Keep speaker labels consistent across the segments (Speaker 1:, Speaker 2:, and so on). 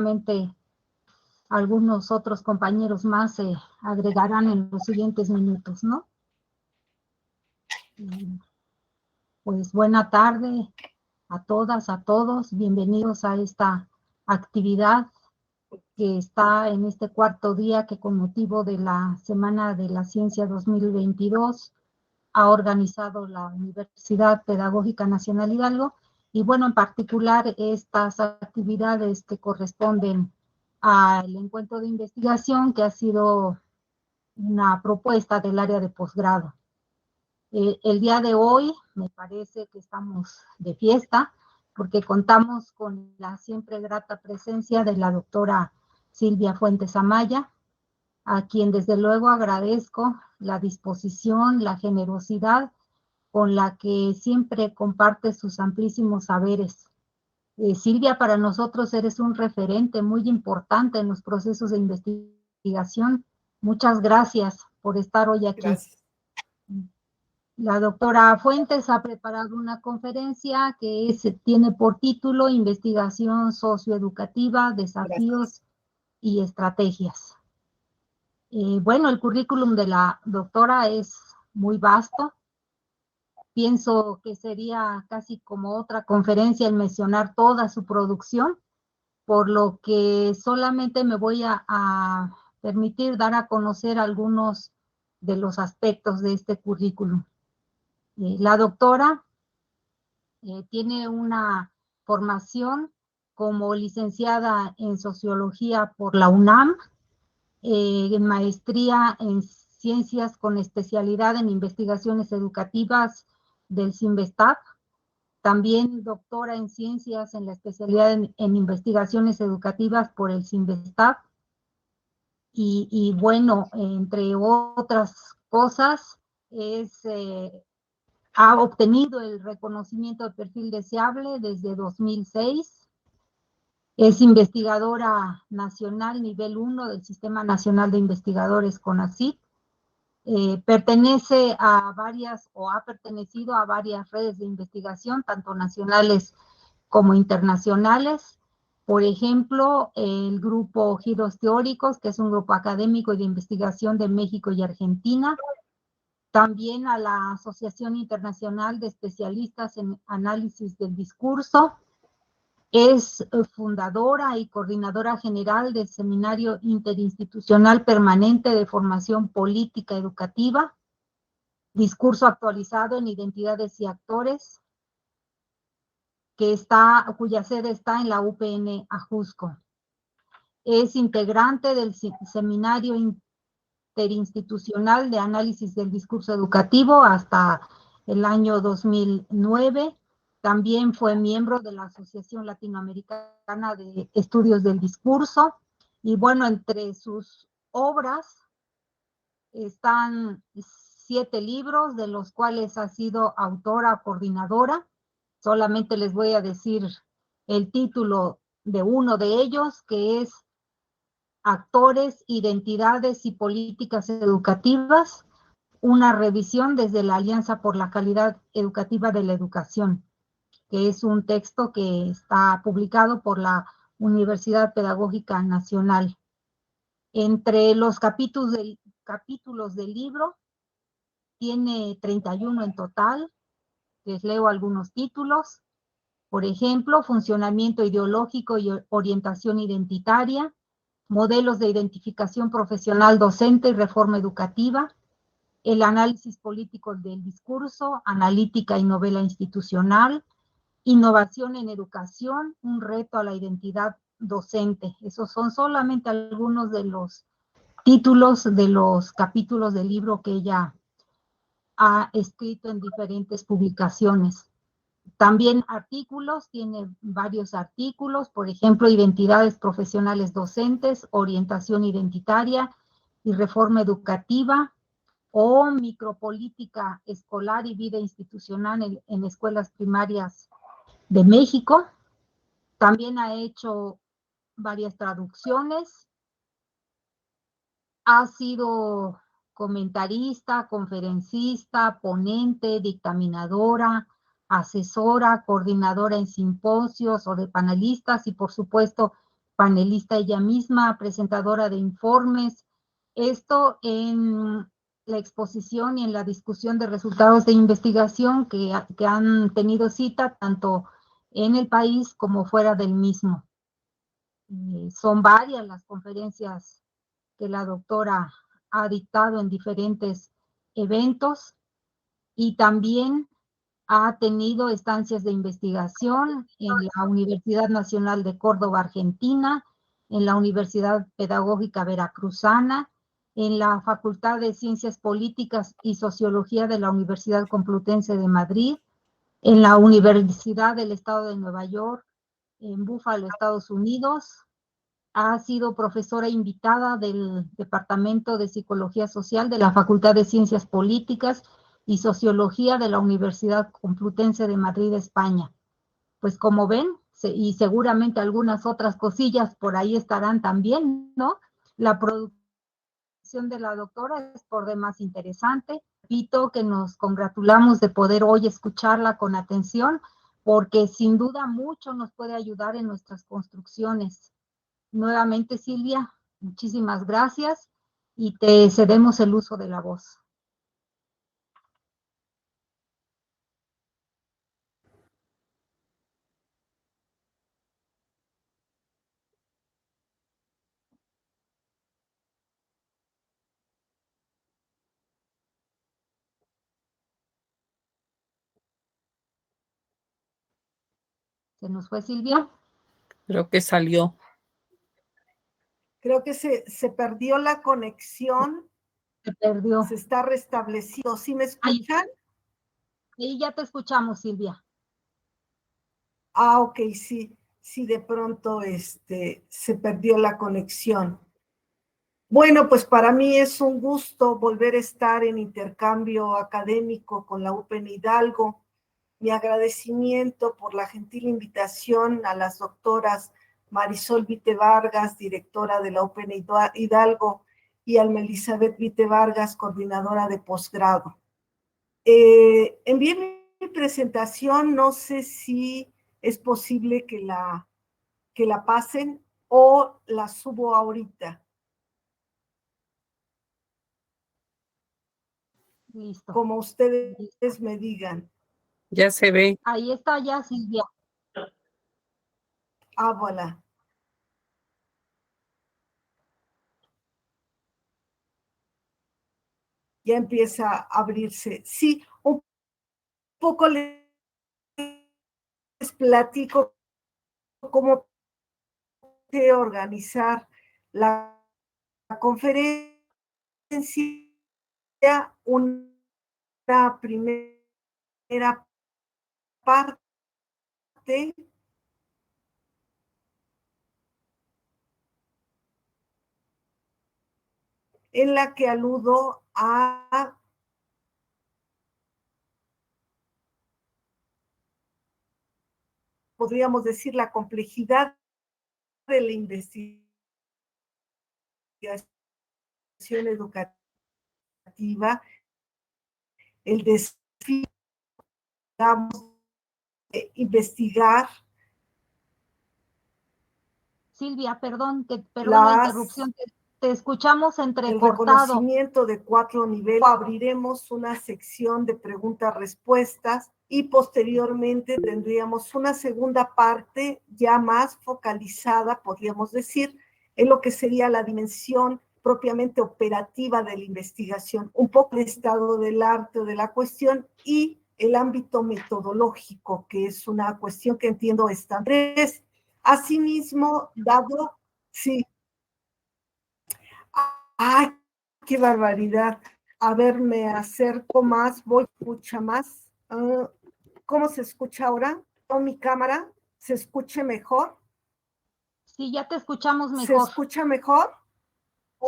Speaker 1: seguramente algunos otros compañeros más se agregarán en los siguientes minutos, ¿no? Pues buena tarde a todas, a todos. Bienvenidos a esta actividad que está en este cuarto día que con motivo de la Semana de la Ciencia 2022 ha organizado la Universidad Pedagógica Nacional Hidalgo. Y bueno, en particular estas actividades que corresponden al encuentro de investigación que ha sido una propuesta del área de posgrado. El día de hoy me parece que estamos de fiesta porque contamos con la siempre grata presencia de la doctora Silvia Fuentes Amaya, a quien desde luego agradezco la disposición, la generosidad con la que siempre comparte sus amplísimos saberes. Silvia, para nosotros eres un referente muy importante en los procesos de investigación. Muchas gracias por estar hoy aquí.
Speaker 2: Gracias.
Speaker 1: La doctora Fuentes ha preparado una conferencia que tiene por título Investigación Socioeducativa, Desafíos y Estrategias. Bueno, el currículum de la doctora es muy vasto. Pienso que sería casi como otra conferencia el mencionar toda su producción, por lo que solamente me voy a permitir dar a conocer algunos de los aspectos de este currículum. La doctora tiene una formación como licenciada en Sociología por la UNAM, maestría en Ciencias con especialidad en Investigaciones Educativas del CINVESTAB, también doctora en Ciencias en la especialidad en Investigaciones Educativas por el CINVESTAB, y bueno, entre otras cosas, ha obtenido el reconocimiento de perfil deseable desde 2006. Es investigadora nacional nivel 1 del Sistema Nacional de Investigadores CONACYT. Pertenece a varias o ha pertenecido a varias redes de investigación, tanto nacionales como internacionales. Por ejemplo, el grupo Giros Teóricos, que es un grupo académico y de investigación de México y Argentina. También a la Asociación Internacional de Especialistas en Análisis del Discurso. Es fundadora y coordinadora general del Seminario Interinstitucional Permanente de Formación Política Educativa, Discurso Actualizado en Identidades y Actores, cuya sede está en la UPN Ajusco. Es integrante del Seminario Interinstitucional de Análisis del Discurso Educativo hasta el año 2009. También fue miembro de la Asociación Latinoamericana de Estudios del Discurso. Y bueno, entre sus obras están 7 libros, de los cuales ha sido autora, coordinadora. Solamente les voy a decir el título de uno de ellos, que es Actores, Identidades y Políticas Educativas, una revisión desde la Alianza por la Calidad Educativa de la Educación, que es un texto que está publicado por la Universidad Pedagógica Nacional. Entre los capítulos del libro, tiene 31 en total. Les leo algunos títulos. Por ejemplo, Funcionamiento ideológico y orientación identitaria, Modelos de identificación profesional docente y reforma educativa, El análisis político del discurso, Analítica y novela institucional, Innovación en educación, un reto a la identidad docente. Esos son solamente algunos de los títulos de los capítulos del libro que ella ha escrito en diferentes publicaciones. También artículos, tiene varios artículos, por ejemplo, Identidades profesionales docentes, Orientación identitaria y reforma educativa, o Micropolítica escolar y vida institucional en escuelas primarias de México. También ha hecho varias traducciones. Ha sido comentarista, conferencista, ponente, dictaminadora, asesora, coordinadora en simposios o de panelistas, y por supuesto panelista ella misma, presentadora de informes. Esto en la exposición y en la discusión de resultados de investigación que han tenido cita tanto en el país como fuera del mismo. Son varias las conferencias que la doctora ha dictado en diferentes eventos y también ha tenido estancias de investigación en la Universidad Nacional de Córdoba, Argentina, en la Universidad Pedagógica Veracruzana, en la Facultad de Ciencias Políticas y Sociología de la Universidad Complutense de Madrid, en la Universidad del Estado de Nueva York, en Buffalo, Estados Unidos. Ha sido profesora invitada del Departamento de Psicología Social de la Facultad de Ciencias Políticas y Sociología de la Universidad Complutense de Madrid, España. Pues como ven, y seguramente algunas otras cosillas por ahí estarán también, ¿no? La producción de la doctora es por demás interesante. Repito que nos congratulamos de poder hoy escucharla con atención, porque sin duda mucho nos puede ayudar en nuestras construcciones. Nuevamente, Silvia, muchísimas gracias y te cedemos el uso de la voz. ¿Se nos fue Silvia?
Speaker 2: Creo que salió.
Speaker 3: Creo que se perdió la conexión.
Speaker 1: Se perdió.
Speaker 3: Se está restableciendo. ¿Sí me escuchan?
Speaker 1: Ahí ya te escuchamos, Silvia.
Speaker 3: Ah, ok, sí. Sí, de pronto se perdió la conexión. Bueno, pues para mí es un gusto volver a estar en intercambio académico con la UPN Hidalgo. Mi agradecimiento por la gentil invitación a las doctoras Marisol Vite Vargas, directora de la UPN Hidalgo, y Alma Elizabeth Vite Vargas, coordinadora de posgrado. Envié mi presentación, no sé si es posible que la pasen o la subo ahorita.
Speaker 1: Listo.
Speaker 3: Como ustedes me digan.
Speaker 2: Ya se ve.
Speaker 1: Ahí está ya, Silvia.
Speaker 3: Ah, voilà. Ya empieza a abrirse. Sí, un poco les platico cómo organizar la conferencia. Una primera parte en la que aludo a podríamos decir la complejidad de la investigación educativa, el desafío, digamos, de investigar.
Speaker 1: Silvia, perdón la interrupción, te escuchamos entrecortado.
Speaker 3: El reconocimiento de 4 niveles. Abriremos una sección de preguntas-respuestas y posteriormente tendríamos una segunda parte ya más focalizada, podríamos decir, en lo que sería la dimensión propiamente operativa de la investigación, un poco el estado del arte o de la cuestión y el ámbito metodológico, que es una cuestión que entiendo está. Asimismo, dado, sí. ¡Ay, qué barbaridad! A ver, me acerco más, voy, escucha más. ¿Cómo se escucha ahora? ¿Con mi cámara? ¿Se escuche mejor?
Speaker 1: Sí, ya te escuchamos mejor.
Speaker 3: ¿Se escucha mejor?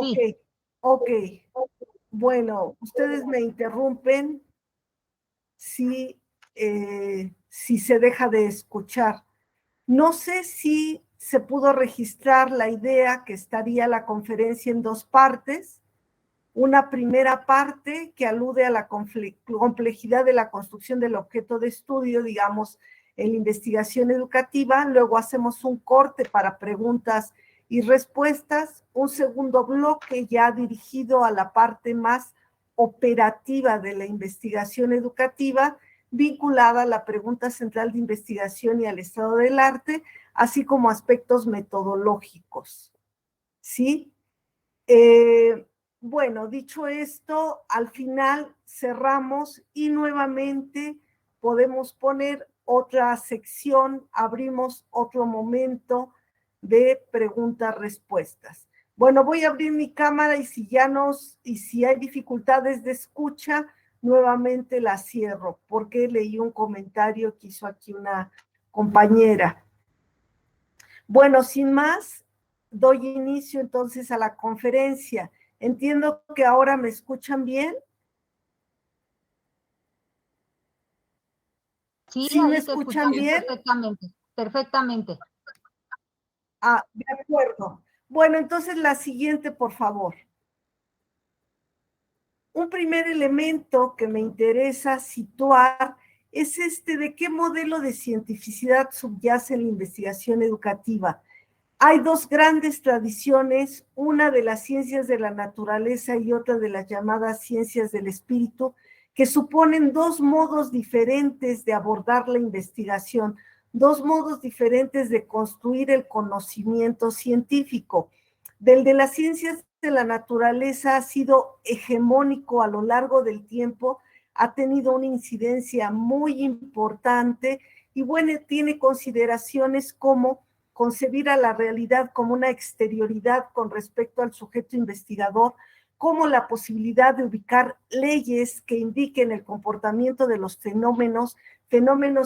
Speaker 1: Sí.
Speaker 3: Ok. Bueno, ustedes me interrumpen si se deja de escuchar. No sé si se pudo registrar la idea que estaría la conferencia en 2 partes. Una primera parte que alude a la complejidad de la construcción del objeto de estudio, digamos, en la investigación educativa. Luego hacemos un corte para preguntas y respuestas, un segundo bloque ya dirigido a la parte más operativa de la investigación educativa, vinculada a la pregunta central de investigación y al estado del arte, así como aspectos metodológicos. ¿Sí? Bueno, dicho esto, al final cerramos y nuevamente podemos poner otra sección, abrimos otro momento de preguntas-respuestas. Bueno, voy a abrir mi cámara y si hay dificultades de escucha, nuevamente la cierro, porque leí un comentario que hizo aquí una compañera. Bueno, sin más, doy inicio entonces a la conferencia. Entiendo que ahora me escuchan bien.
Speaker 1: Sí,
Speaker 3: ¿Sí me
Speaker 1: ahí te
Speaker 3: escuchan
Speaker 1: escuchamos
Speaker 3: bien?
Speaker 1: perfectamente, perfectamente.
Speaker 3: Ah, de acuerdo. Bueno, entonces la siguiente, por favor. Un primer elemento que me interesa situar es de qué modelo de cientificidad subyace la investigación educativa. Hay dos grandes tradiciones, una de las ciencias de la naturaleza y otra de las llamadas ciencias del espíritu, que suponen dos modos diferentes de abordar la investigación, dos modos diferentes de construir el conocimiento científico. Del de las ciencias de la naturaleza ha sido hegemónico a lo largo del tiempo, ha tenido una incidencia muy importante y bueno, tiene consideraciones como concebir a la realidad como una exterioridad con respecto al sujeto investigador, como la posibilidad de ubicar leyes que indiquen el comportamiento de los fenómenos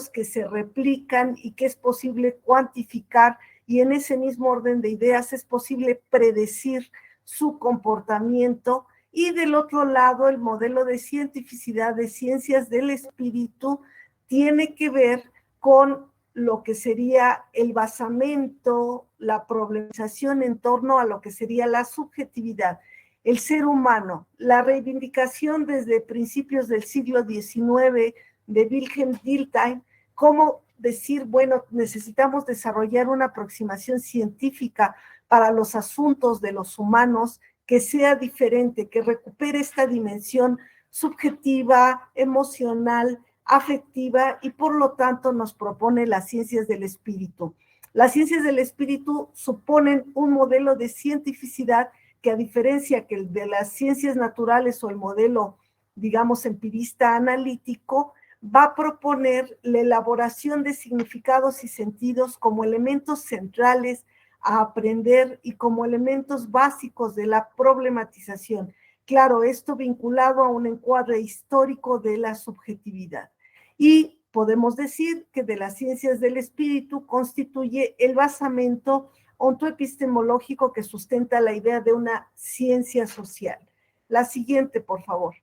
Speaker 3: que se replican y que es posible cuantificar, y en ese mismo orden de ideas es posible predecir su comportamiento. Y del otro lado, el modelo de cientificidad de ciencias del espíritu tiene que ver con lo que sería el basamento, la problematización en torno a lo que sería la subjetividad, el ser humano, la reivindicación desde principios del siglo XIX de Wilhelm Dilthey, cómo decir, bueno, necesitamos desarrollar una aproximación científica para los asuntos de los humanos que sea diferente, que recupere esta dimensión subjetiva, emocional, afectiva, y por lo tanto nos propone las ciencias del espíritu. Las ciencias del espíritu suponen un modelo de cientificidad que, a diferencia que el de las ciencias naturales o el modelo, digamos, empirista analítico, va a proponer la elaboración de significados y sentidos como elementos centrales a aprender y como elementos básicos de la problematización. Claro, esto vinculado a un encuadre histórico de la subjetividad. Y podemos decir que de las ciencias del espíritu constituye el basamento ontoepistemológico que sustenta la idea de una ciencia social. La siguiente, por favor.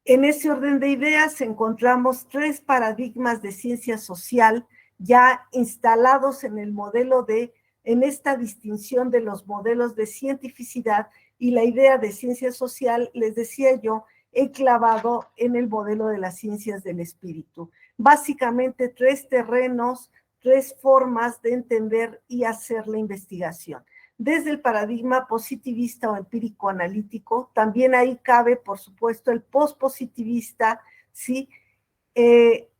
Speaker 3: En ese orden de ideas encontramos tres paradigmas de ciencia social ya instalados en el modelo en esta distinción de los modelos de cientificidad y la idea de ciencia social, les decía yo, enclavado en el modelo de las ciencias del espíritu. Básicamente tres terrenos, tres formas de entender y hacer la investigación. Desde el paradigma positivista o empírico-analítico, también ahí cabe, por supuesto, el pospositivista, ¿sí?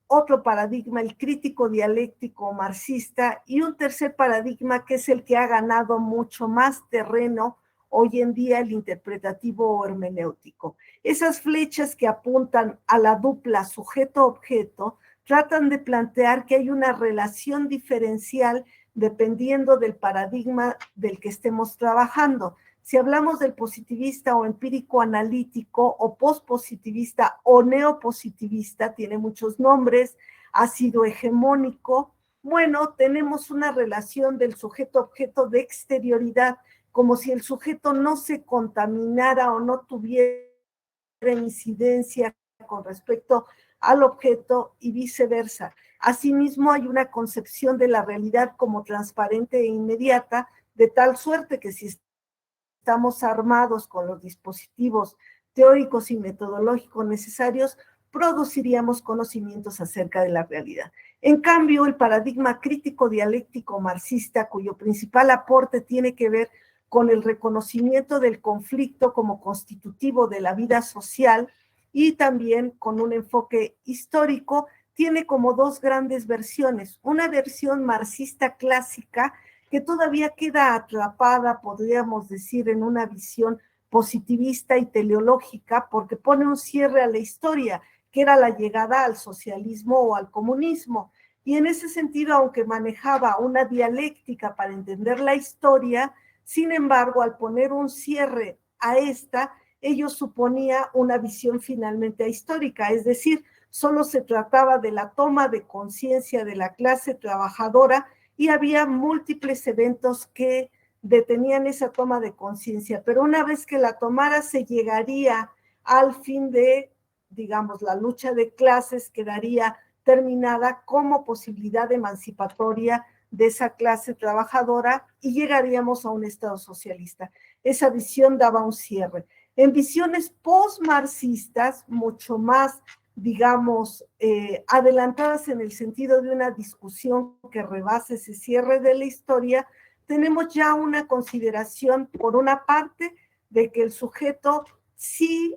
Speaker 3: Otro paradigma, el crítico dialéctico marxista, y un tercer paradigma que es el que ha ganado mucho más terreno hoy en día, el interpretativo o hermenéutico. Esas flechas que apuntan a la dupla sujeto-objeto tratan de plantear que hay una relación diferencial dependiendo del paradigma del que estemos trabajando. Si hablamos del positivista o empírico analítico o pospositivista o neopositivista, tiene muchos nombres, ha sido hegemónico, bueno, tenemos una relación del sujeto-objeto de exterioridad, como si el sujeto no se contaminara o no tuviera incidencia con respecto al objeto y viceversa. Asimismo, hay una concepción de la realidad como transparente e inmediata, de tal suerte que si estamos armados con los dispositivos teóricos y metodológicos necesarios, produciríamos conocimientos acerca de la realidad. En cambio, el paradigma crítico dialéctico marxista, cuyo principal aporte tiene que ver con el reconocimiento del conflicto como constitutivo de la vida social y también con un enfoque histórico, tiene como dos grandes versiones. Una versión marxista clásica que todavía queda atrapada, podríamos decir, en una visión positivista y teleológica, porque pone un cierre a la historia, que era la llegada al socialismo o al comunismo. Y en ese sentido, aunque manejaba una dialéctica para entender la historia, sin embargo, al poner un cierre a esta, ello suponía una visión finalmente ahistórica, es decir, solo se trataba de la toma de conciencia de la clase trabajadora y había múltiples eventos que detenían esa toma de conciencia, pero una vez que la tomara se llegaría al fin de, digamos, la lucha de clases, quedaría terminada como posibilidad emancipatoria de esa clase trabajadora y llegaríamos a un Estado socialista. Esa visión daba un cierre. En visiones post-marxistas, mucho más, digamos, adelantadas en el sentido de una discusión que rebase ese cierre de la historia, tenemos ya una consideración, por una parte, de que el sujeto sí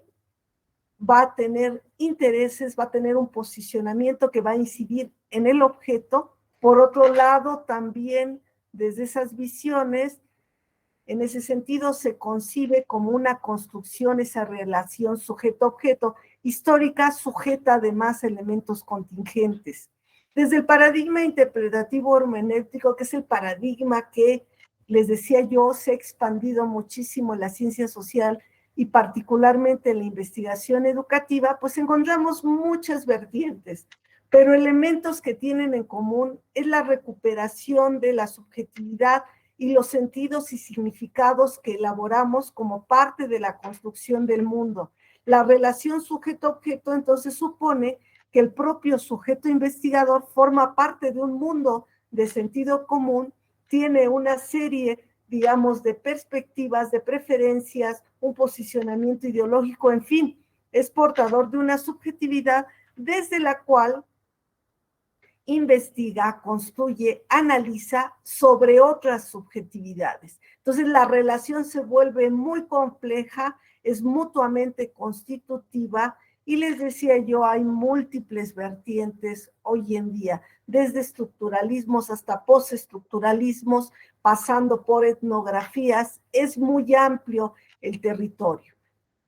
Speaker 3: va a tener intereses, va a tener un posicionamiento que va a incidir en el objeto. Por otro lado, también desde esas visiones, en ese sentido se concibe como una construcción esa relación sujeto-objeto histórica, sujeta además a elementos contingentes. Desde el paradigma interpretativo hermenéutico, que es el paradigma que, les decía yo, se ha expandido muchísimo en la ciencia social y particularmente en la investigación educativa, pues encontramos muchas vertientes, pero elementos que tienen en común es la recuperación de la subjetividad y los sentidos y significados que elaboramos como parte de la construcción del mundo. La relación sujeto-objeto entonces supone que el propio sujeto investigador forma parte de un mundo de sentido común, tiene una serie, digamos, de perspectivas, de preferencias, un posicionamiento ideológico, en fin, es portador de una subjetividad desde la cual investiga, construye, analiza sobre otras subjetividades. Entonces la relación se vuelve muy compleja, es mutuamente constitutiva y les decía yo, hay múltiples vertientes hoy en día, desde estructuralismos hasta postestructuralismos, pasando por etnografías, es muy amplio el territorio.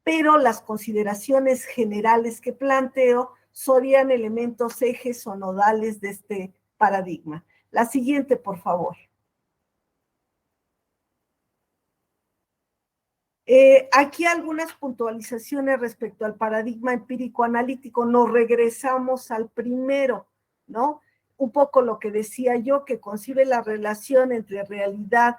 Speaker 3: Pero las consideraciones generales que planteo serían elementos ejes o nodales de este paradigma. La siguiente, por favor. Aquí algunas puntualizaciones respecto al paradigma empírico-analítico. Nos regresamos al primero, ¿no? Un poco lo que decía yo, que concibe la relación entre realidad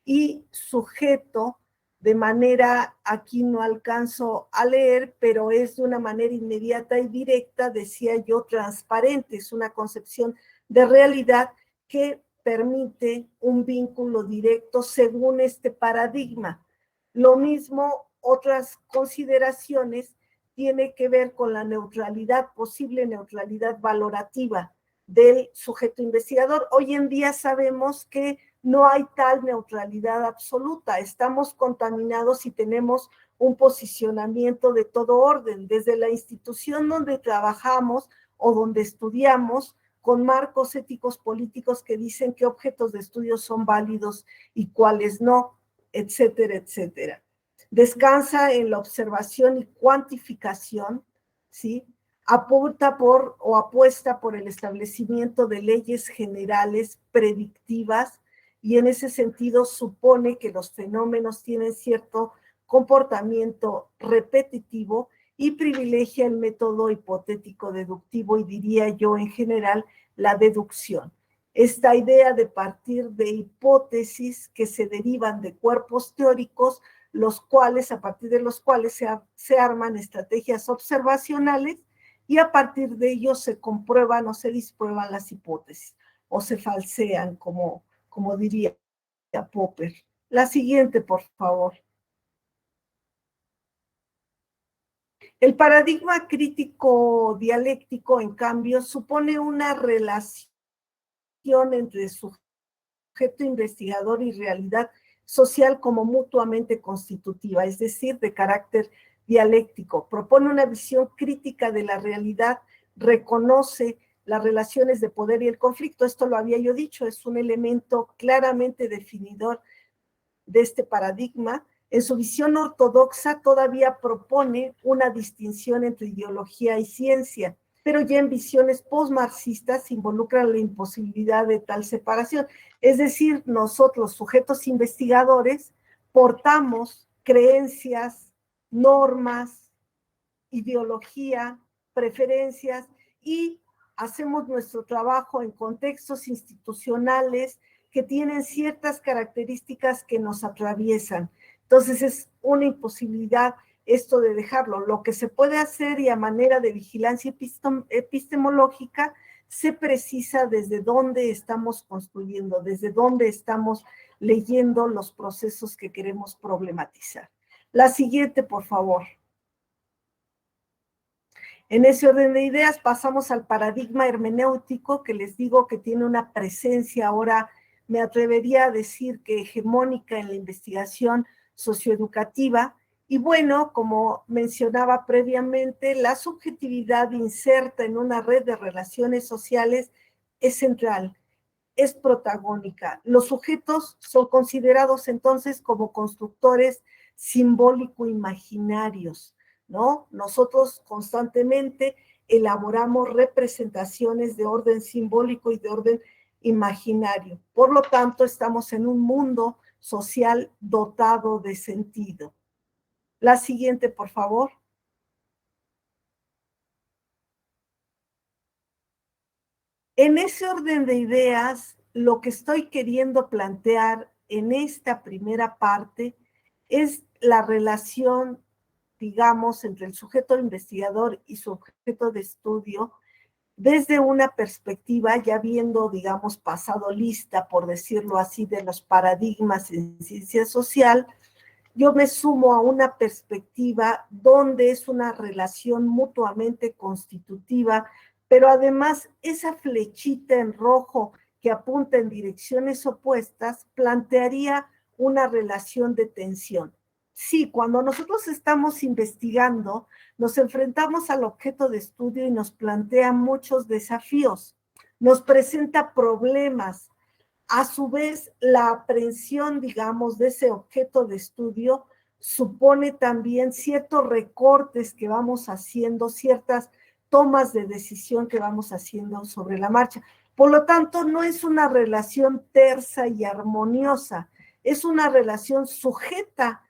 Speaker 3: y sujeto de manera, aquí no alcanzo a leer, pero es de una manera inmediata y directa, decía yo, transparente. Es una concepción de realidad que permite un vínculo directo según este paradigma. Lo mismo, otras consideraciones tiene que ver con la neutralidad, posible neutralidad valorativa del sujeto investigador. Hoy en día sabemos que no hay tal neutralidad absoluta, estamos contaminados y tenemos un posicionamiento de todo orden, desde la institución donde trabajamos o donde estudiamos, con marcos éticos políticos que dicen qué objetos de estudio son válidos y cuáles no, etcétera, etcétera. Descansa en la observación y cuantificación, ¿sí? Apunta por o apuesta por el establecimiento de leyes generales predictivas y en ese sentido supone que los fenómenos tienen cierto comportamiento repetitivo y privilegia el método hipotético deductivo y diría yo en general la deducción. Esta idea de partir de hipótesis que se derivan de cuerpos teóricos, los cuales, a partir de los cuales se arman estrategias observacionales y a partir de ellos se comprueban o se disprueban las hipótesis o se falsean, como diría Popper. La siguiente, por favor. El paradigma crítico dialéctico, en cambio, supone una relación entre sujeto investigador y realidad social como mutuamente constitutiva, es decir, de carácter dialéctico. Propone una visión crítica de la realidad, reconoce las relaciones de poder y el conflicto. Esto lo había yo dicho, es un elemento claramente definidor de este paradigma. En su visión ortodoxa todavía propone una distinción entre ideología y ciencia, pero ya en visiones postmarxistas involucra la imposibilidad de tal separación. Es decir, nosotros, sujetos investigadores, portamos creencias, normas, ideología, preferencias y hacemos nuestro trabajo en contextos institucionales que tienen ciertas características que nos atraviesan. Entonces es una imposibilidad esto de dejarlo. Lo que se puede hacer y a manera de vigilancia epistemológica se precisa desde dónde estamos construyendo, desde dónde estamos leyendo los procesos que queremos problematizar. La siguiente, por favor. En ese orden de ideas pasamos al paradigma hermenéutico, que les digo que tiene una presencia ahora, me atrevería a decir que hegemónica en la investigación socioeducativa. Y bueno, como mencionaba previamente, la subjetividad inserta en una red de relaciones sociales es central, es protagónica. Los sujetos son considerados entonces como constructores simbólico-imaginarios, ¿no? Nosotros constantemente elaboramos representaciones de orden simbólico y de orden imaginario. Por lo tanto, estamos en un mundo social dotado de sentido. La siguiente, por favor. En ese orden de ideas, lo que estoy queriendo plantear en esta primera parte es la relación, digamos, entre el sujeto investigador y su objeto de estudio desde una perspectiva, ya viendo, digamos, pasado lista, por decirlo así, de los paradigmas en ciencia social, yo me sumo a una perspectiva donde es una relación mutuamente constitutiva, pero además esa flechita en rojo que apunta en direcciones opuestas plantearía una relación de tensión. Sí, cuando nosotros estamos investigando, nos enfrentamos al objeto de estudio y nos plantea muchos desafíos, nos presenta problemas. A su vez, la aprehensión, digamos, de ese objeto de estudio supone también ciertos recortes que vamos haciendo, ciertas tomas de decisión que vamos haciendo sobre la marcha. Por lo tanto, no es una relación tersa y armoniosa, es una relación sujeta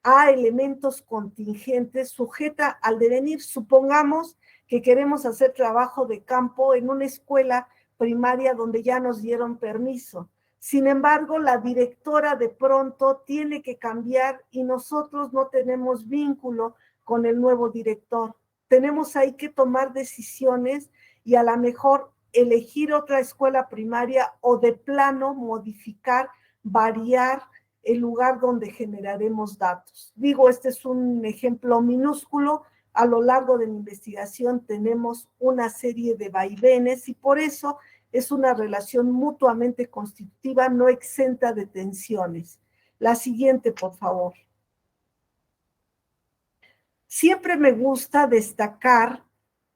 Speaker 3: a elementos contingentes, sujeta al devenir. Supongamos que queremos hacer trabajo de campo en una escuela primaria donde ya nos dieron permiso. Sin embargo, la directora de pronto tiene que cambiar y nosotros no tenemos vínculo con el nuevo director. Tenemos ahí que tomar decisiones y a lo mejor elegir otra escuela primaria o de plano modificar, variar el lugar donde generaremos datos. Digo, este es un ejemplo minúsculo. A lo largo de la investigación tenemos una serie de vaivenes y por eso es una relación mutuamente constitutiva, no exenta de tensiones. La siguiente, por favor. Siempre me gusta destacar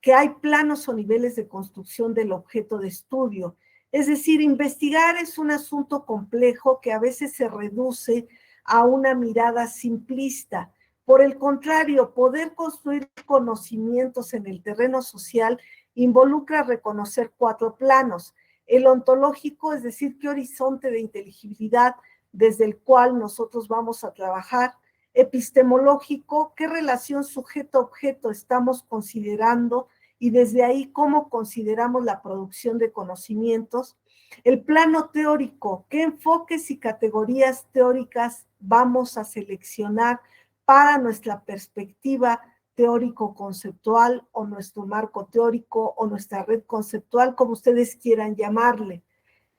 Speaker 3: que hay planos o niveles de construcción del objeto de estudio. Es decir, investigar es un asunto complejo que a veces se reduce a una mirada simplista. Por el contrario, poder construir conocimientos en el terreno social involucra reconocer 4 planos. El ontológico, es decir, qué horizonte de inteligibilidad desde el cual nosotros vamos a trabajar. Epistemológico, qué relación sujeto-objeto estamos considerando y desde ahí cómo consideramos la producción de conocimientos. El plano teórico, qué enfoques y categorías teóricas vamos a seleccionar para nuestra perspectiva teórico-conceptual o nuestro marco teórico o nuestra red conceptual, como ustedes quieran llamarle.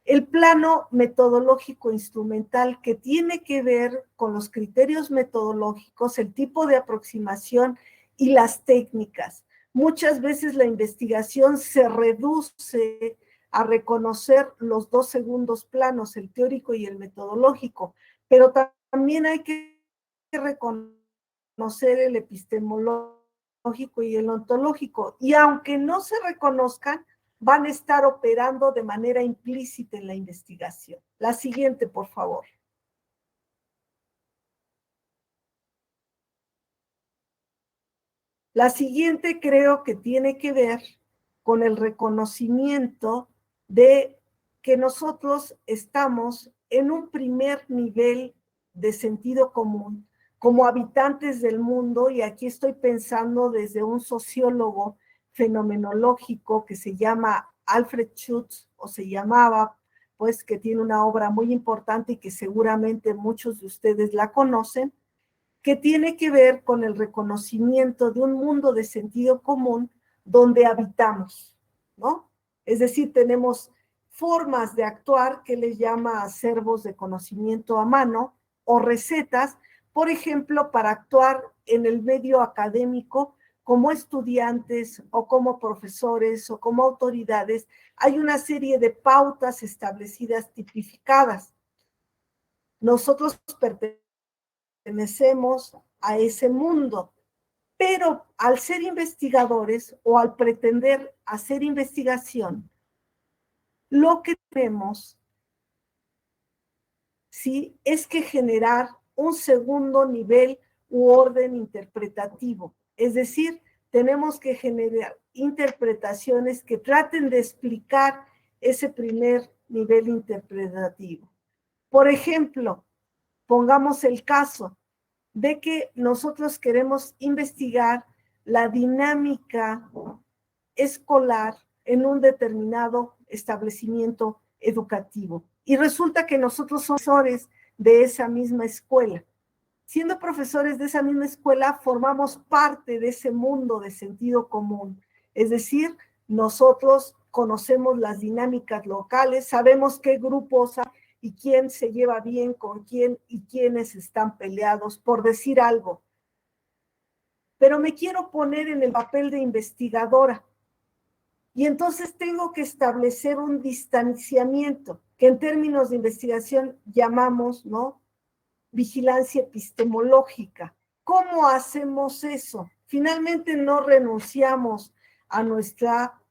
Speaker 3: El plano metodológico instrumental que tiene que ver con los criterios metodológicos, el tipo de aproximación y las técnicas. Muchas veces la investigación se reduce a reconocer los dos segundos planos, el teórico y el metodológico, pero también hay que reconocer el epistemológico y el ontológico, y aunque no se reconozcan, van a estar operando de manera implícita en la investigación. La siguiente, por favor. La siguiente creo que tiene que ver con el reconocimiento de que nosotros estamos en un primer nivel de sentido común como habitantes del mundo, y aquí estoy pensando desde un sociólogo fenomenológico que se llama Alfred Schutz, o se llamaba, pues, que tiene una obra muy importante y que seguramente muchos de ustedes la conocen, que tiene que ver con el reconocimiento de un mundo de sentido común donde habitamos, ¿no? Es decir, tenemos formas de actuar que le llama acervos de conocimiento a mano o recetas, por ejemplo, para actuar en el medio académico como estudiantes o como profesores o como autoridades. Hay una serie de pautas establecidas, tipificadas. Nosotros pertenecemos a ese mundo, pero al ser investigadores o al pretender hacer investigación, lo que tenemos, ¿sí?, es que generar un segundo nivel u orden interpretativo. Es decir, tenemos que generar interpretaciones que traten de explicar ese primer nivel interpretativo. Por ejemplo, pongamos el caso de que nosotros queremos investigar la dinámica escolar en un determinado establecimiento educativo. Y resulta que nosotros somos profesores de esa misma escuela. Siendo profesores de esa misma escuela, formamos parte de ese mundo de sentido común. Es decir, nosotros conocemos las dinámicas locales, sabemos qué grupos hay y quién se lleva bien con quién y quiénes están peleados, por decir algo. Pero me quiero poner en el papel de investigadora. Y entonces tengo que establecer un distanciamiento, que en términos de investigación llamamos, ¿no?, vigilancia epistemológica. ¿Cómo hacemos eso? Finalmente no renunciamos a nuestra,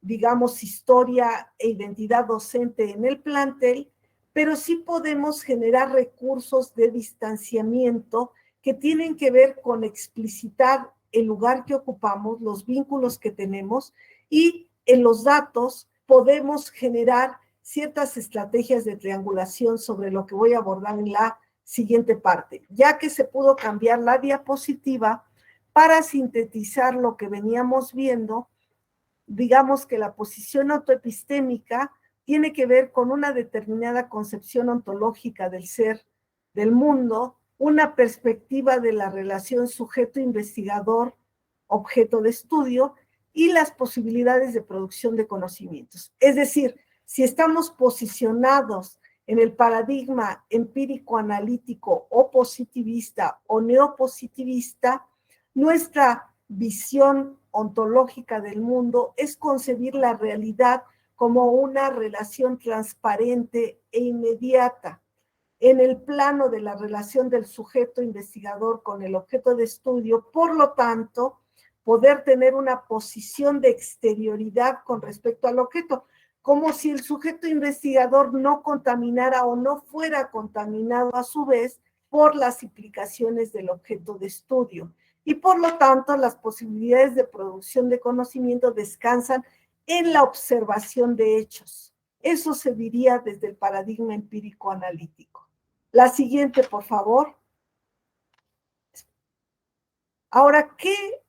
Speaker 3: digamos, historia e identidad docente en el plantel, pero sí podemos generar recursos de distanciamiento que tienen que ver con explicitar el lugar que ocupamos, los vínculos que tenemos, y en los datos podemos generar ciertas estrategias de triangulación sobre lo que voy a abordar en la siguiente parte, ya que se pudo cambiar la diapositiva para sintetizar lo que veníamos viendo. Digamos que la posición autoepistémica tiene que ver con una determinada concepción ontológica del ser, del mundo, una perspectiva de la relación sujeto-investigador, objeto de estudio, y las posibilidades de producción de conocimientos. Es decir, si estamos posicionados en el paradigma empírico-analítico o positivista o neopositivista, nuestra visión ontológica del mundo es concebir la realidad como una relación transparente e inmediata. En el plano de la relación del sujeto investigador con el objeto de estudio, por lo tanto, poder tener una posición de exterioridad con respecto al objeto, como si el sujeto investigador no contaminara o no fuera contaminado a su vez por las implicaciones del objeto de estudio. Y por lo tanto, las posibilidades de producción de conocimiento descansan en la observación de hechos. Eso se diría desde el paradigma empírico-analítico. La siguiente, por favor. Ahora, ¿qué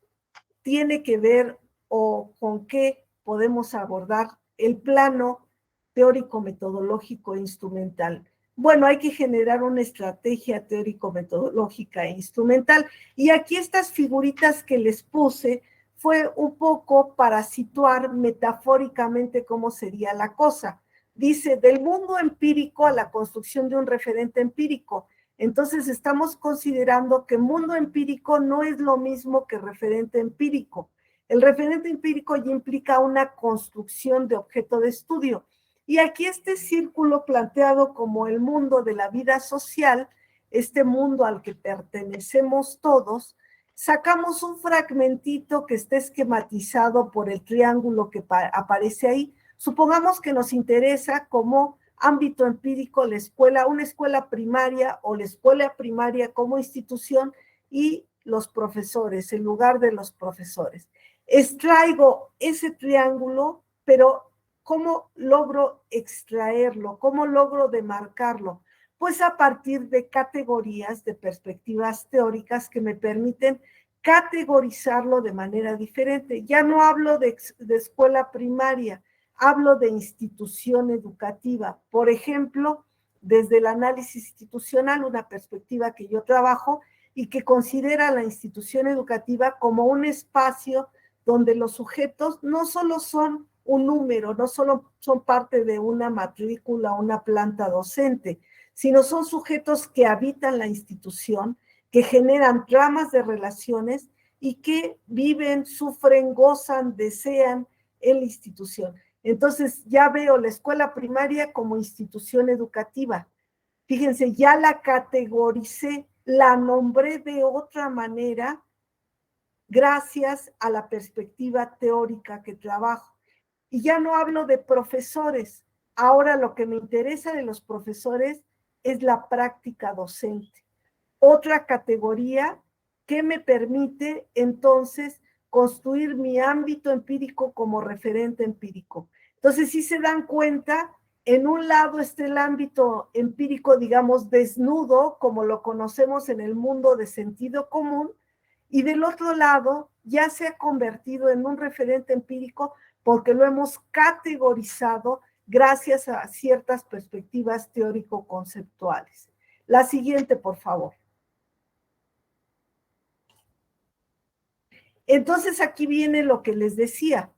Speaker 3: tiene que ver o con qué podemos abordar el plano teórico-metodológico e instrumental? Bueno, hay que generar una estrategia teórico-metodológica e instrumental. Y aquí estas figuritas que les puse fue un poco para situar metafóricamente cómo sería la cosa. Dice, del mundo empírico a la construcción de un referente empírico. Entonces estamos considerando que mundo empírico no es lo mismo que referente empírico. El referente empírico ya implica una construcción de objeto de estudio. Y aquí este círculo planteado como el mundo de la vida social, este mundo al que pertenecemos todos, sacamos un fragmentito que está esquematizado por el triángulo que aparece ahí. Supongamos que nos interesa como ámbito empírico la escuela, una escuela primaria o la escuela primaria como institución y los profesores, el lugar de los profesores. Extraigo ese triángulo, pero ¿cómo logro extraerlo? ¿Cómo logro demarcarlo? Pues a partir de categorías, de perspectivas teóricas que me permiten categorizarlo de manera diferente. Ya no hablo de escuela primaria, hablo de institución educativa. Por ejemplo, desde el análisis institucional, una perspectiva que yo trabajo y que considera la institución educativa como un espacio donde los sujetos no solo son un número, no solo son parte de una matrícula, una planta docente, sino son sujetos que habitan la institución, que generan tramas de relaciones y que viven, sufren, gozan, desean en la institución. Entonces ya veo la escuela primaria como institución educativa. Fíjense, ya la categoricé, la nombré de otra manera gracias a la perspectiva teórica que trabajo. Y ya no hablo de profesores. Ahora lo que me interesa de los profesores es la práctica docente. Otra categoría que me permite entonces construir mi ámbito empírico como referente empírico. Entonces, si se dan cuenta, en un lado está el ámbito empírico, digamos, desnudo, como lo conocemos en el mundo de sentido común, y del otro lado ya se ha convertido en un referente empírico porque lo hemos categorizado gracias a ciertas perspectivas teórico-conceptuales. La siguiente, por favor. Entonces aquí viene lo que les decía.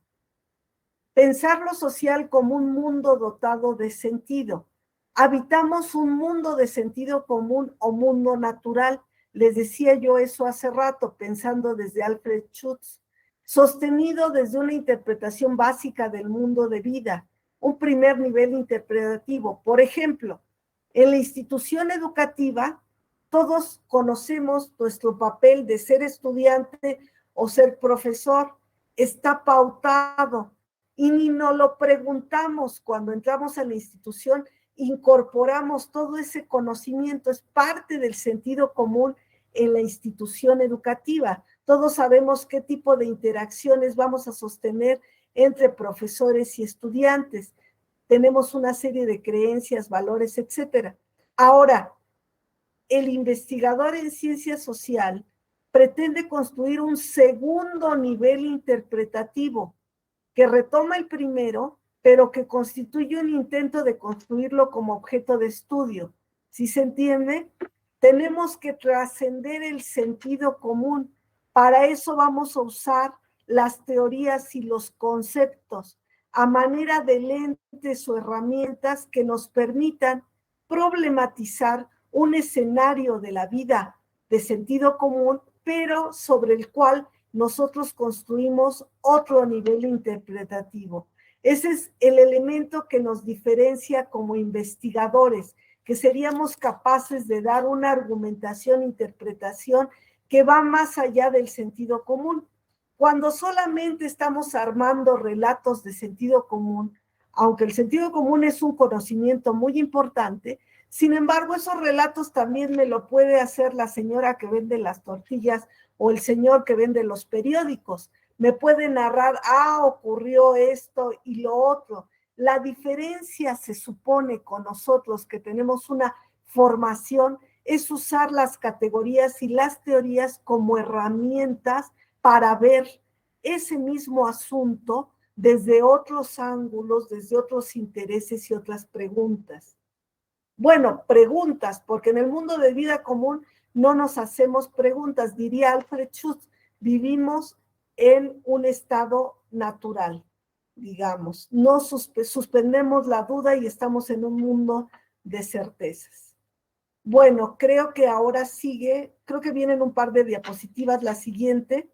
Speaker 3: Pensar lo social como un mundo dotado de sentido. Habitamos un mundo de sentido común o mundo natural. Les decía yo eso hace rato, pensando desde Alfred Schutz, sostenido desde una interpretación básica del mundo de vida, un primer nivel interpretativo. Por ejemplo, en la institución educativa, todos conocemos nuestro papel de ser estudiante o ser profesor. Está pautado y ni nos lo preguntamos cuando entramos a la institución, incorporamos todo ese conocimiento, es parte del sentido común en la institución educativa. Todos sabemos qué tipo de interacciones vamos a sostener entre profesores y estudiantes. Tenemos una serie de creencias, valores, etcétera. Ahora, el investigador en ciencia social pretende construir un segundo nivel interpretativo que retoma el primero, pero que constituye un intento de construirlo como objeto de estudio. ¿Sí se entiende? Tenemos que trascender el sentido común. Para eso vamos a usar las teorías y los conceptos a manera de lentes o herramientas que nos permitan problematizar un escenario de la vida de sentido común, pero sobre el cual nosotros construimos otro nivel interpretativo. Ese es el elemento que nos diferencia como investigadores, que seríamos capaces de dar una argumentación, interpretación que va más allá del sentido común. Cuando solamente estamos armando relatos de sentido común, aunque el sentido común es un conocimiento muy importante, sin embargo, esos relatos también me lo puede hacer la señora que vende las tortillas o el señor que vende los periódicos. Me puede narrar, ocurrió esto y lo otro. La diferencia se supone con nosotros que tenemos una formación es usar las categorías y las teorías como herramientas para ver ese mismo asunto desde otros ángulos, desde otros intereses y otras preguntas. Bueno, preguntas, porque en el mundo de vida común no nos hacemos preguntas. Diría Alfred Schutz, vivimos en un estado natural, digamos. No suspendemos la duda y estamos en un mundo de certezas. Bueno, creo que ahora sigue, creo que vienen un par de diapositivas, la siguiente,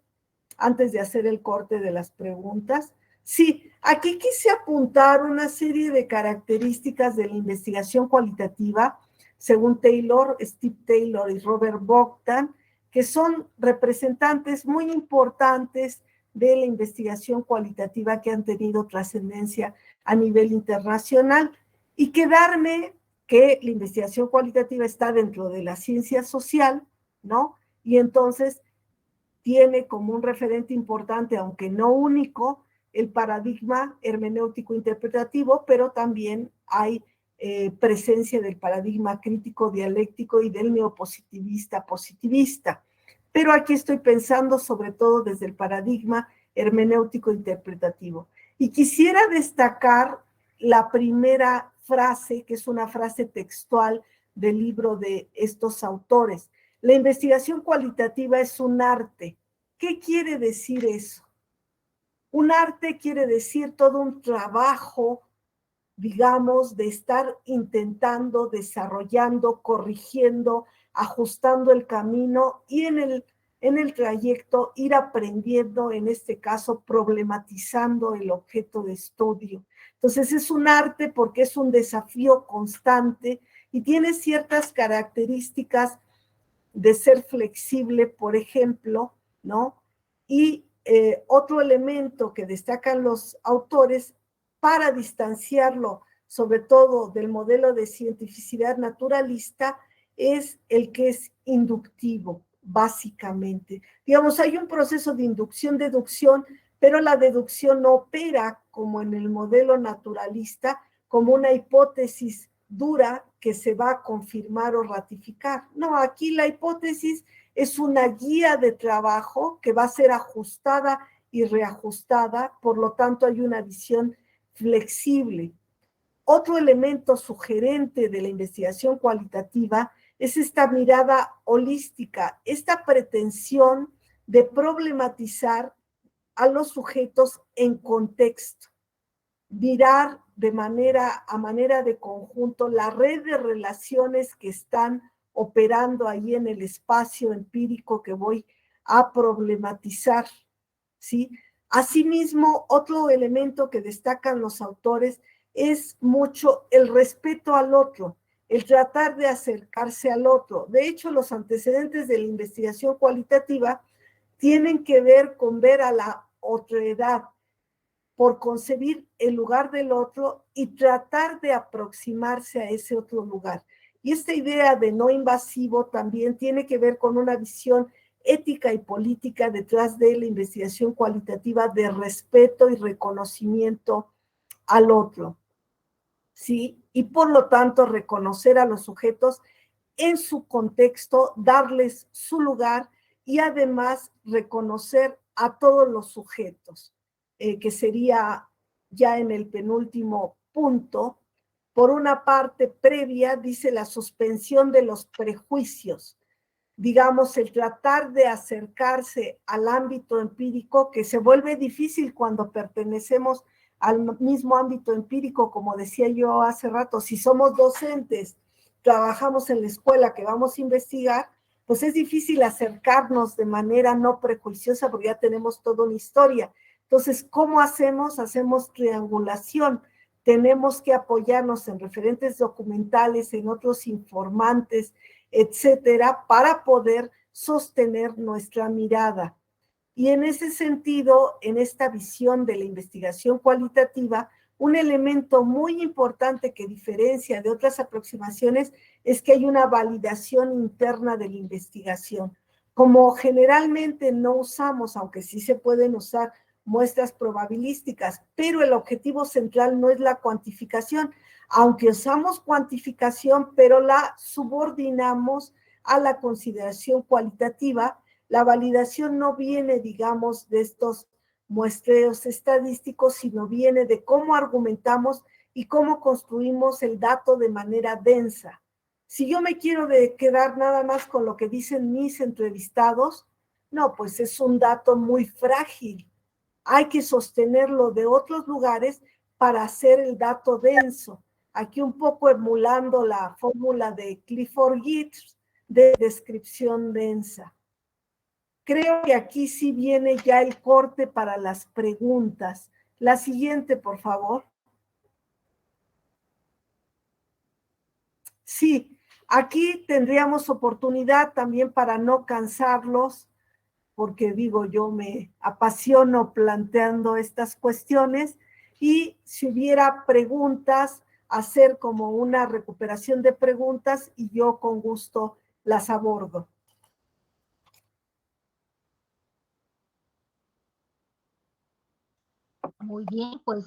Speaker 3: antes de hacer el corte de las preguntas. Sí, aquí quise apuntar una serie de características de la investigación cualitativa, según Taylor, Steve Taylor y Robert Bogdan, que son representantes muy importantes de la investigación cualitativa que han tenido trascendencia a nivel internacional, y quedarme que la investigación cualitativa está dentro de la ciencia social, ¿no? Y entonces tiene como un referente importante, aunque no único, el paradigma hermenéutico interpretativo, pero también hay presencia del paradigma crítico dialéctico y del neopositivista positivista. Pero aquí estoy pensando sobre todo desde el paradigma hermenéutico interpretativo. Y quisiera destacar la primera frase, que es una frase textual del libro de estos autores. La investigación cualitativa es un arte. ¿Qué quiere decir eso? Un arte quiere decir todo un trabajo, digamos, de estar intentando, desarrollando, corrigiendo, ajustando el camino y en el trayecto ir aprendiendo, en este caso, problematizando el objeto de estudio. Entonces es un arte porque es un desafío constante y tiene ciertas características de ser flexible, por ejemplo, ¿no? Y otro elemento que destacan los autores para distanciarlo, sobre todo del modelo de cientificidad naturalista, es el que es inductivo, básicamente. Digamos, hay un proceso de inducción-deducción, pero la deducción no opera como en el modelo naturalista, como una hipótesis dura que se va a confirmar o ratificar. No, aquí la hipótesis es una guía de trabajo que va a ser ajustada y reajustada, por lo tanto hay una visión flexible. Otro elemento sugerente de la investigación cualitativa es esta mirada holística, esta pretensión de problematizar a los sujetos en contexto, mirar a manera de conjunto la red de relaciones que están operando ahí en el espacio empírico que voy a problematizar, ¿sí? Asimismo, otro elemento que destacan los autores es mucho el respeto al otro, el tratar de acercarse al otro. De hecho, los antecedentes de la investigación cualitativa tienen que ver con ver a la otredad, por concebir el lugar del otro y tratar de aproximarse a ese otro lugar. Y esta idea de no invasivo también tiene que ver con una visión ética y política detrás de la investigación cualitativa de respeto y reconocimiento al otro, ¿sí? Y por lo tanto reconocer a los sujetos en su contexto, darles su lugar y además reconocer a todos los sujetos, que sería ya en el penúltimo punto. Por una parte previa, dice la suspensión de los prejuicios, digamos, el tratar de acercarse al ámbito empírico, que se vuelve difícil cuando pertenecemos al mismo ámbito empírico, como decía yo hace rato. Si somos docentes, trabajamos en la escuela que vamos a investigar, pues es difícil acercarnos de manera no prejuiciosa porque ya tenemos toda una historia. Entonces, ¿cómo hacemos? Hacemos triangulación. Tenemos que apoyarnos en referentes documentales, en otros informantes, etcétera, para poder sostener nuestra mirada. Y en ese sentido, en esta visión de la investigación cualitativa, un elemento muy importante que diferencia de otras aproximaciones es que hay una validación interna de la investigación. Como generalmente no usamos, aunque sí se pueden usar muestras probabilísticas, pero el objetivo central no es la cuantificación, aunque usamos cuantificación, pero la subordinamos a la consideración cualitativa. La validación no viene, digamos, de estos muestreos estadísticos, sino viene de cómo argumentamos y cómo construimos el dato de manera densa. Si yo me quiero quedar nada más con lo que dicen mis entrevistados, no, pues es un dato muy frágil. Hay que sostenerlo de otros lugares para hacer el dato denso. aquí un poco emulando la fórmula de Clifford Geertz de descripción densa. Creo que aquí sí viene ya el corte para las preguntas. La siguiente, por favor. Sí, aquí tendríamos oportunidad también para no cansarlos, porque digo, yo me apasiono planteando estas cuestiones, y si hubiera preguntas, hacer como una recuperación de preguntas y yo con gusto las abordo.
Speaker 1: Muy bien, pues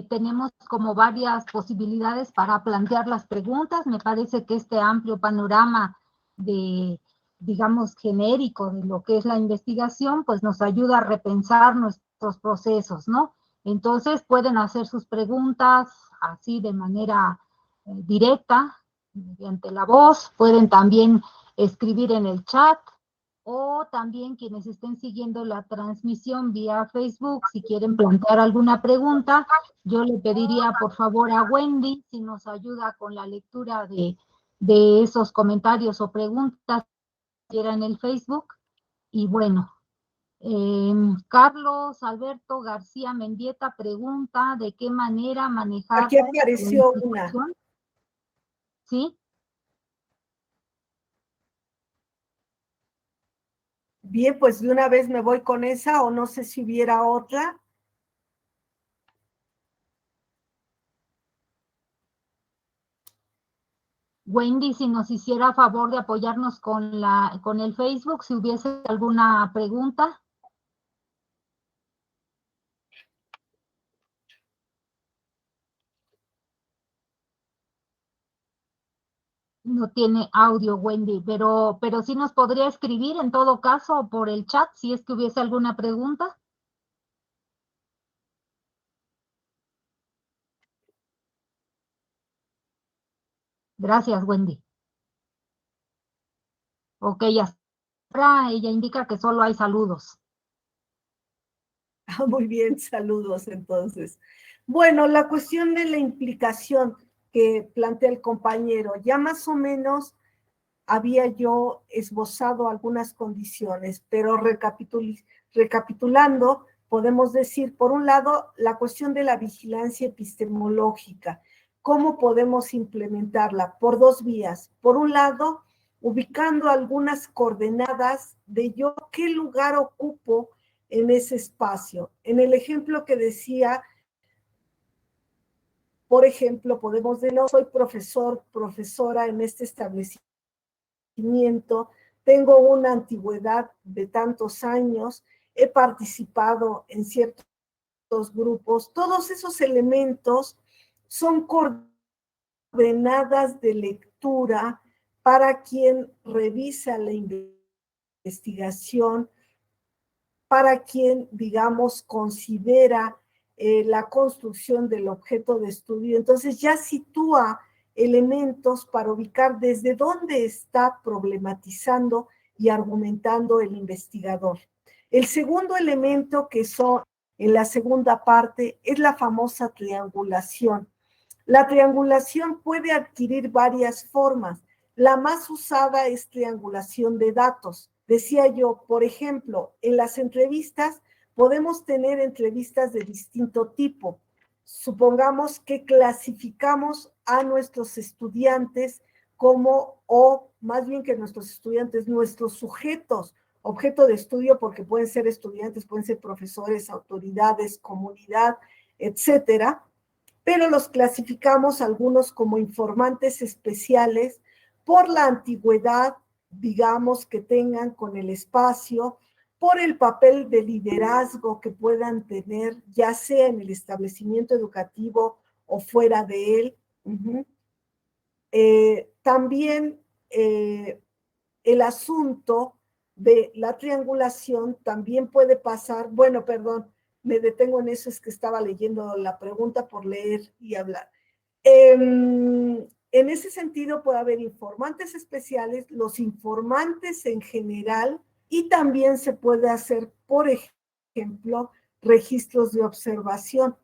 Speaker 1: tenemos como varias posibilidades para plantear las preguntas. Me parece que este amplio panorama de, digamos, genérico de lo que es la investigación, pues nos ayuda a repensar nuestros procesos, ¿no? Entonces pueden hacer sus preguntas así de manera directa, mediante la voz, pueden también escribir en el chat, o también quienes estén siguiendo la transmisión vía Facebook, si quieren plantear alguna pregunta, yo le pediría por favor a Wendy si nos ayuda con la lectura de esos comentarios o preguntas que era en el Facebook. Y bueno, Carlos Alberto García Mendieta pregunta de qué manera manejar
Speaker 3: Aquí apareció una.
Speaker 1: ¿Sí?
Speaker 3: Bien, pues de una vez me voy con esa, o no sé si hubiera otra.
Speaker 1: Wendy, si nos hiciera favor de apoyarnos con el Facebook, si hubiese alguna pregunta. No tiene audio, Wendy, pero sí nos podría escribir en todo caso por el chat si es que hubiese alguna pregunta. Gracias, Wendy. Ok, ahora ella indica que solo hay saludos.
Speaker 3: Muy bien, saludos entonces. Bueno, la cuestión de la implicación que plantea el compañero, ya más o menos había yo esbozado algunas condiciones, pero recapitulando, podemos decir, por un lado, la cuestión de la vigilancia epistemológica. ¿Cómo podemos implementarla? Por dos vías. Por un lado, ubicando algunas coordenadas de yo qué lugar ocupo en ese espacio. En el ejemplo que decía, por ejemplo, podemos decir, no soy profesora en este establecimiento, tengo una antigüedad de tantos años, he participado en ciertos grupos, todos esos elementos son coordenadas de lectura para quien revisa la investigación, para quien, digamos, considera la construcción del objeto de estudio. Entonces ya sitúa elementos para ubicar desde dónde está problematizando y argumentando el investigador. El segundo elemento que son en la segunda parte es la famosa triangulación. La triangulación puede adquirir varias formas. La más usada es triangulación de datos. Decía yo, por ejemplo, en las entrevistas podemos tener entrevistas de distinto tipo. Supongamos que clasificamos a nuestros estudiantes como, o más bien que nuestros estudiantes, nuestros sujetos, objeto de estudio, porque pueden ser estudiantes, pueden ser profesores, autoridades, comunidad, etcétera, pero los clasificamos algunos como informantes especiales por la antigüedad, digamos, que tengan con el espacio, por el papel de liderazgo que puedan tener, ya sea en el establecimiento educativo o fuera de él. También el asunto de la triangulación también puede pasar, bueno, perdón, me detengo en eso, es que estaba leyendo la pregunta por leer y hablar. En ese sentido puede haber informantes especiales, los informantes en general, y también se puede hacer, por ejemplo, registros de observación.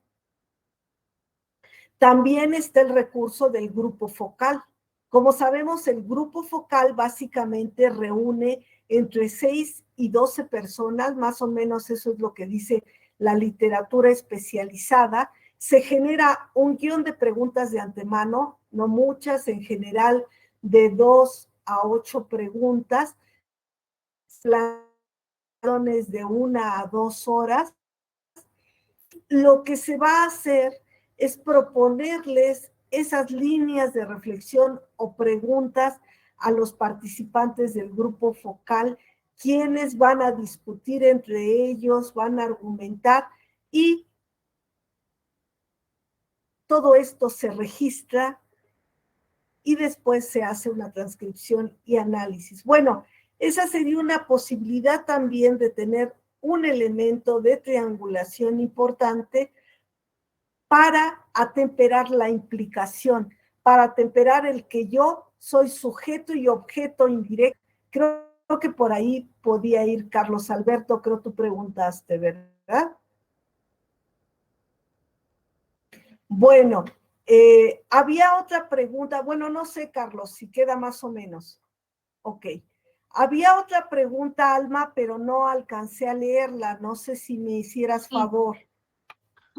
Speaker 3: También está el recurso del grupo focal. Como sabemos, el grupo focal básicamente reúne entre 6 y 12 personas, más o menos eso es lo que dice la literatura especializada. Se genera un guión de preguntas de antemano, no muchas, en general de 2 a 8 preguntas, planes de 1 a 2 horas. Lo que se va a hacer es proponerles esas líneas de reflexión o preguntas a los participantes del grupo focal, quienes van a discutir entre ellos, van a argumentar y todo esto se registra y después se hace una transcripción y análisis. Bueno, esa sería una posibilidad también de tener un elemento de triangulación importante para atemperar la implicación, para atemperar el que yo soy sujeto y objeto indirecto. Creo que por ahí podía ir Carlos Alberto, creo tú preguntaste, ¿verdad? Bueno, había otra pregunta, bueno, no sé, Carlos, si queda más o menos. Ok. Había otra pregunta, Alma, pero no alcancé a leerla, no sé si me hicieras favor.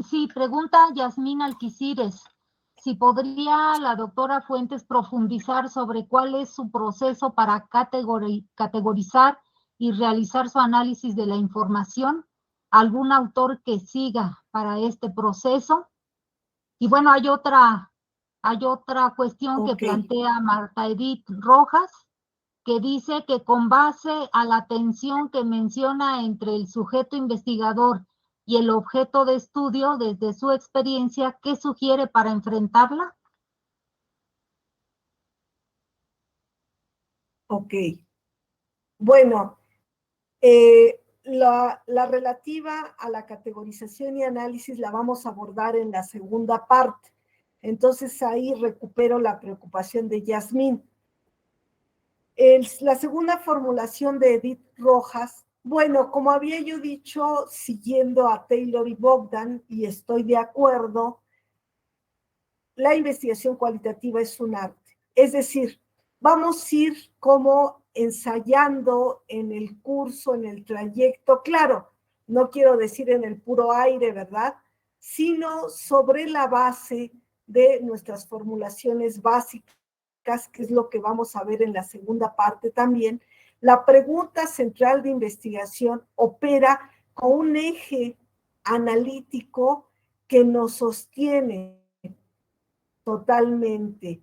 Speaker 1: Sí, pregunta Yasmín Alquicires. Si podría la doctora Fuentes profundizar sobre cuál es su proceso para categorizar y realizar su análisis de la información, algún autor que siga para este proceso. Y bueno, hay otra cuestión que plantea Marta Edith Rojas, que dice que con base a la tensión que menciona entre el sujeto investigador y el objeto de estudio, desde su experiencia, ¿qué sugiere para enfrentarla?
Speaker 3: Ok. Bueno, la relativa a la categorización y análisis la vamos a abordar en la segunda parte. Entonces ahí recupero la preocupación de Yasmín. La segunda formulación de Edith Rojas, bueno, como había yo dicho, siguiendo a Taylor y Bogdan, y estoy de acuerdo, la investigación cualitativa es un arte. Es decir, vamos a ir como ensayando en el curso, en el trayecto, claro, no quiero decir en el puro aire, ¿verdad? Sino sobre la base de nuestras formulaciones básicas, que es lo que vamos a ver en la segunda parte también. La pregunta central de investigación opera con un eje analítico que nos sostiene totalmente,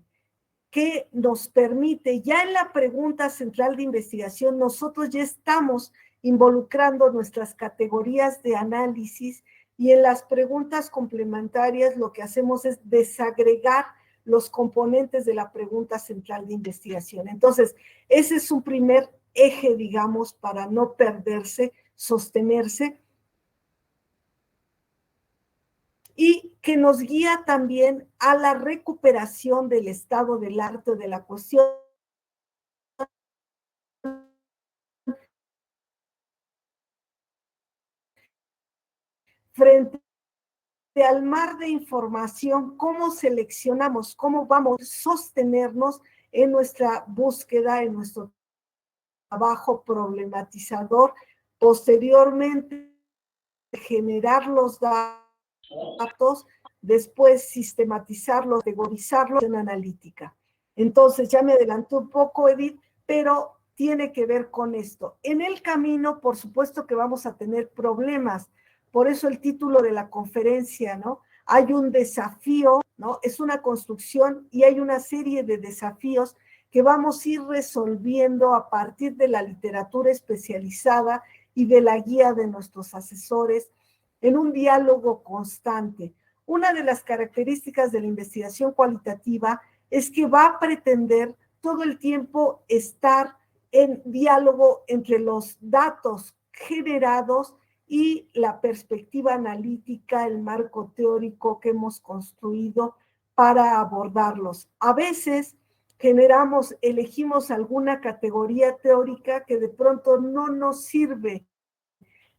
Speaker 3: que nos permite, ya en la pregunta central de investigación, nosotros ya estamos involucrando nuestras categorías de análisis y en las preguntas complementarias lo que hacemos es desagregar los componentes de la pregunta central de investigación. Entonces, ese es un primer eje, digamos, para no perderse, sostenerse, y que nos guía también a la recuperación del estado del arte de la cuestión frente al mar de información, cómo seleccionamos, cómo vamos a sostenernos en nuestra búsqueda, en nuestro trabajo problematizador, posteriormente generar los datos, después sistematizarlos, categorizarlos en analítica. Entonces, ya me adelanté un poco, Edith, pero tiene que ver con esto. En el camino, por supuesto que vamos a tener problemas, por eso el título de la conferencia, ¿no? Hay un desafío, ¿no? Es una construcción y hay una serie de desafíos que vamos a ir resolviendo a partir de la literatura especializada y de la guía de nuestros asesores en un diálogo constante. Una de las características de la investigación cualitativa es que va a pretender todo el tiempo estar en diálogo entre los datos generados y la perspectiva analítica, el marco teórico que hemos construido para abordarlos. A veces elegimos alguna categoría teórica que de pronto no nos sirve,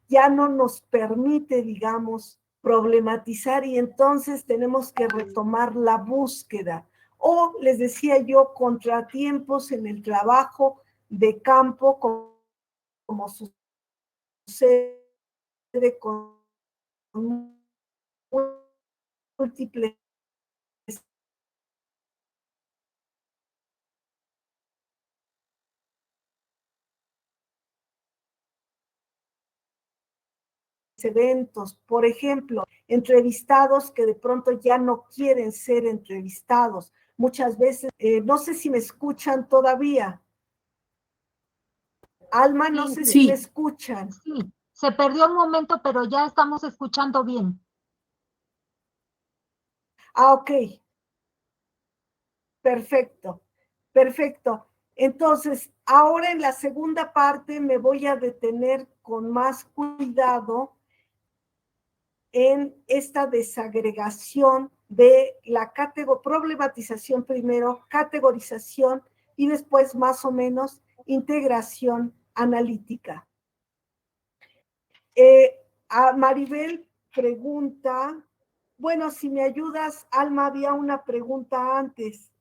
Speaker 3: ya no nos permite, digamos, problematizar y entonces tenemos que retomar la búsqueda. O, les decía yo, contratiempos en el trabajo de campo, como sucede con múltiples eventos. Por ejemplo, entrevistados que de pronto ya no quieren ser entrevistados. Muchas veces, no sé si me escuchan todavía. Alma, no sé si me escuchan.
Speaker 1: Sí, se perdió un momento, pero ya estamos escuchando bien.
Speaker 3: Ah, ok. Perfecto, perfecto. Entonces, ahora en la segunda parte me voy a detener con más cuidado en esta desagregación de la problematización primero, categorización y después más o menos integración analítica. A Maribel pregunta, bueno, si me ayudas, Alma, había una pregunta antes.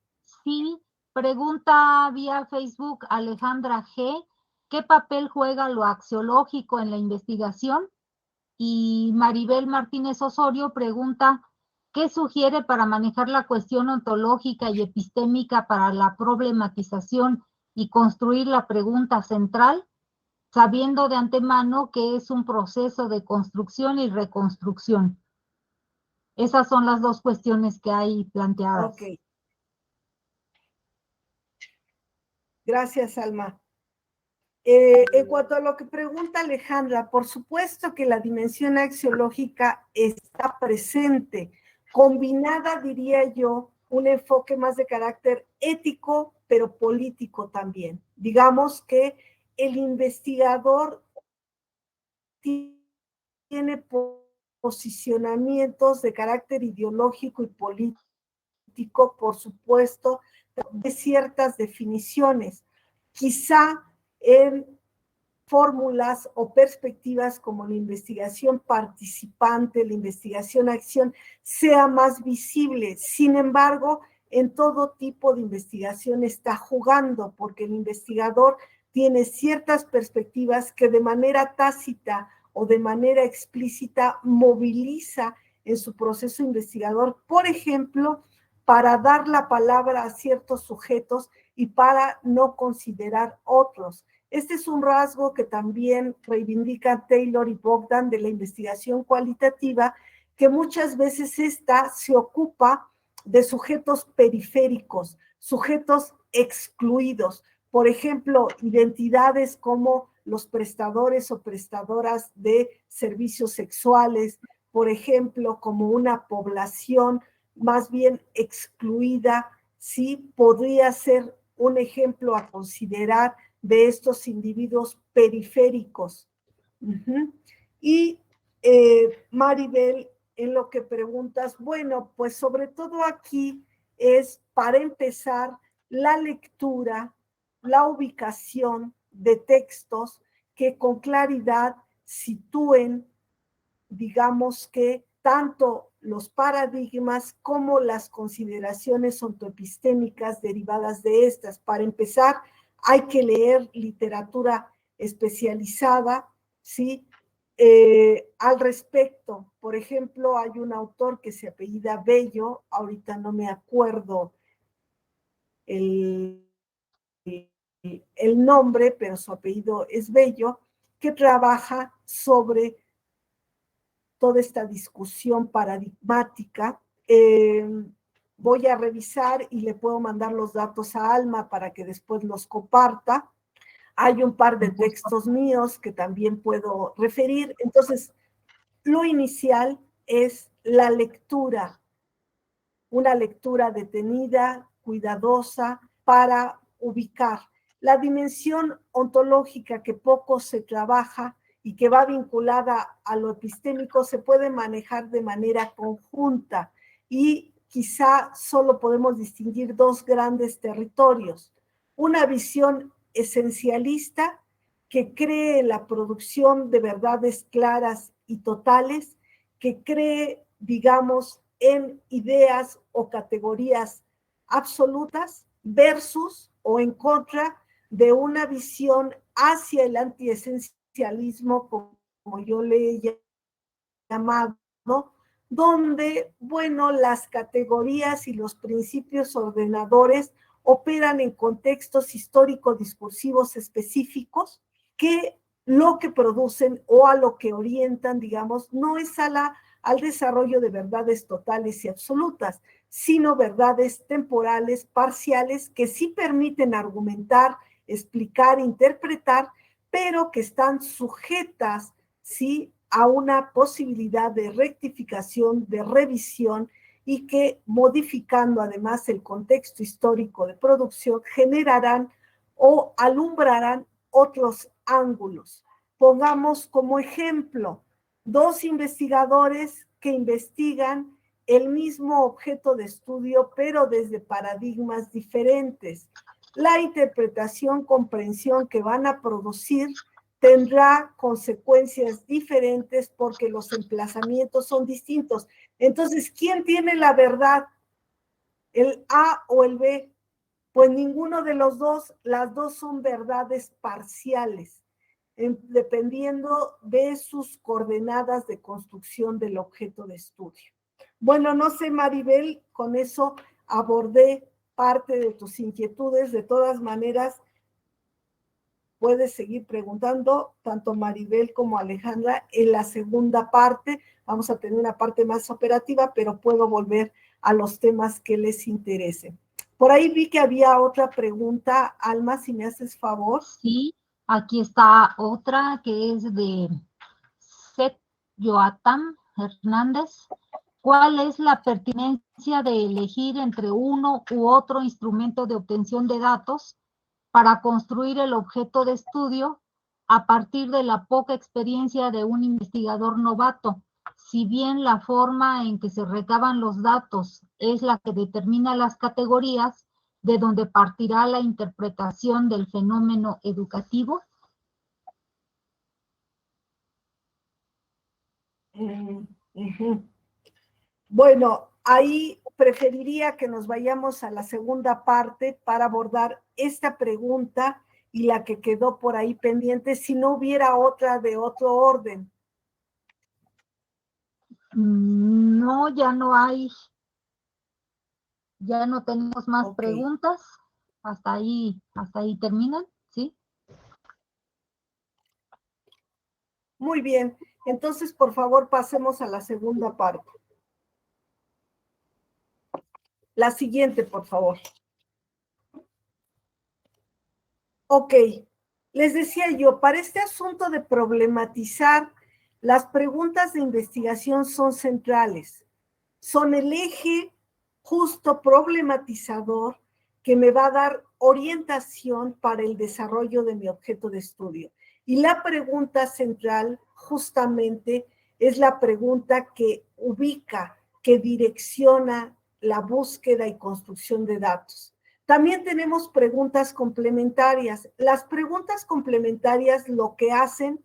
Speaker 1: Sí, pregunta vía Facebook Alejandra G. ¿Qué papel juega lo axiológico en la investigación? Y Maribel Martínez Osorio pregunta, ¿qué sugiere para manejar la cuestión ontológica y epistémica para la problematización y construir la pregunta central, sabiendo de antemano que es un proceso de construcción y reconstrucción? Esas son las dos cuestiones que hay planteadas.
Speaker 3: Ok. Gracias, Alma. En cuanto a lo que pregunta Alejandra, por supuesto que la dimensión axiológica está presente, combinada, diría yo, un enfoque más de carácter ético, pero político también. Digamos que el investigador tiene posicionamientos de carácter ideológico y político, por supuesto, de ciertas definiciones. Quizá en fórmulas o perspectivas como la investigación participante, la investigación-acción, sea más visible. Sin embargo, en todo tipo de investigación está jugando, porque el investigador tiene ciertas perspectivas que de manera tácita o de manera explícita moviliza en su proceso investigador, por ejemplo, para dar la palabra a ciertos sujetos y para no considerar otros. Este es un rasgo que también reivindican Taylor y Bogdan de la investigación cualitativa, que muchas veces esta se ocupa de sujetos periféricos, sujetos excluidos. Por ejemplo, identidades como los prestadores o prestadoras de servicios sexuales, por ejemplo, como una población más bien excluida, sí podría ser un ejemplo a considerar de estos individuos periféricos. Y Maribel, en lo que preguntas, bueno, pues sobre todo aquí es, para empezar, la lectura, la ubicación de textos que con claridad sitúen, digamos que tanto los paradigmas como las consideraciones ontoepistémicas derivadas de estas. Para empezar, hay que leer literatura especializada, ¿sí? Al respecto, por ejemplo, hay un autor que se apellida Bello, ahorita no me acuerdo el nombre, pero su apellido es Bello, que trabaja sobre toda esta discusión paradigmática. Voy a revisar y le puedo mandar los datos a Alma para que después los comparta. Hay un par de textos míos que también puedo referir. Entonces, lo inicial es la lectura, una lectura detenida, cuidadosa, para ubicar la dimensión ontológica que poco se trabaja y que va vinculada a lo epistémico, se puede manejar de manera conjunta y quizá solo podemos distinguir dos grandes territorios. Una visión esencialista que cree la producción de verdades claras y totales, que cree, digamos, en ideas o categorías absolutas versus o en contra de una visión hacia el antiesencialismo, como yo le he llamado, donde, bueno, las categorías y los principios ordenadores operan en contextos histórico-discursivos específicos que lo que producen o a lo que orientan, digamos, no es al desarrollo de verdades totales y absolutas, sino verdades temporales, parciales, que sí permiten argumentar, explicar, interpretar, pero que están sujetas, ¿sí?, a una posibilidad de rectificación, de revisión, y que modificando además el contexto histórico de producción generarán o alumbrarán otros ángulos. Pongamos como ejemplo dos investigadores que investigan el mismo objeto de estudio, pero desde paradigmas diferentes. La interpretación, comprensión que van a producir tendrá consecuencias diferentes porque los emplazamientos son distintos. Entonces, ¿quién tiene la verdad? ¿El A o el B? Pues ninguno de los dos, las dos son verdades parciales, dependiendo de sus coordenadas de construcción del objeto de estudio. Bueno, no sé, Maribel, con eso abordé parte de tus inquietudes. De todas maneras, puedes seguir preguntando, tanto Maribel como Alejandra, en la segunda parte. Vamos a tener una parte más operativa, pero puedo volver a los temas que les interesen. Por ahí vi que había otra pregunta. Alma, si me haces favor.
Speaker 1: Sí, aquí está otra que es de Seth Joatam Hernández. ¿Cuál es la pertinencia de elegir entre uno u otro instrumento de obtención de datos para construir el objeto de estudio a partir de la poca experiencia de un investigador novato? Si bien la forma en que se recaban los datos es la que determina las categorías de donde partirá la interpretación del fenómeno educativo.
Speaker 3: Bueno, ahí preferiría que nos vayamos a la segunda parte para abordar esta pregunta y la que quedó por ahí pendiente, si no hubiera otra de otro orden.
Speaker 1: No, ya no hay, ya no tenemos más preguntas. Hasta ahí terminan, ¿sí?
Speaker 3: Muy bien, entonces por favor pasemos a la segunda parte. La siguiente, por favor. Ok, les decía yo, para este asunto de problematizar, las preguntas de investigación son centrales. Son el eje justo problematizador que me va a dar orientación para el desarrollo de mi objeto de estudio. Y la pregunta central justamente es la pregunta que ubica, que direcciona la búsqueda y construcción de datos. También tenemos preguntas complementarias. Las preguntas complementarias lo que hacen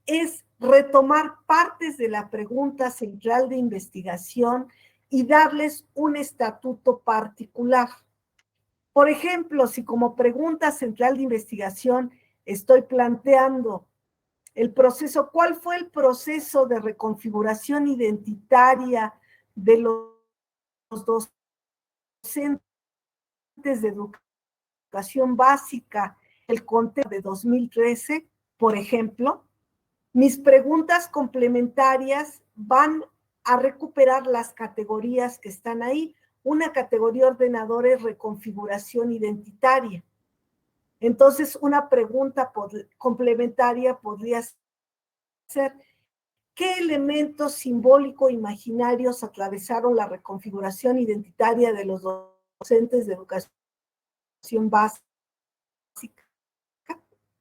Speaker 3: es retomar partes de la pregunta central de investigación y darles un estatuto particular. Por ejemplo, si como pregunta central de investigación estoy planteando el proceso, ¿cuál fue el proceso de reconfiguración identitaria de los docentes de educación básica, el contexto de 2013, por ejemplo? Mis preguntas complementarias van a recuperar las categorías que están ahí. Una categoría ordenadora es reconfiguración identitaria. Entonces, una pregunta complementaria podría ser, ¿qué elementos simbólico-imaginarios atravesaron la reconfiguración identitaria de los docentes de educación básica?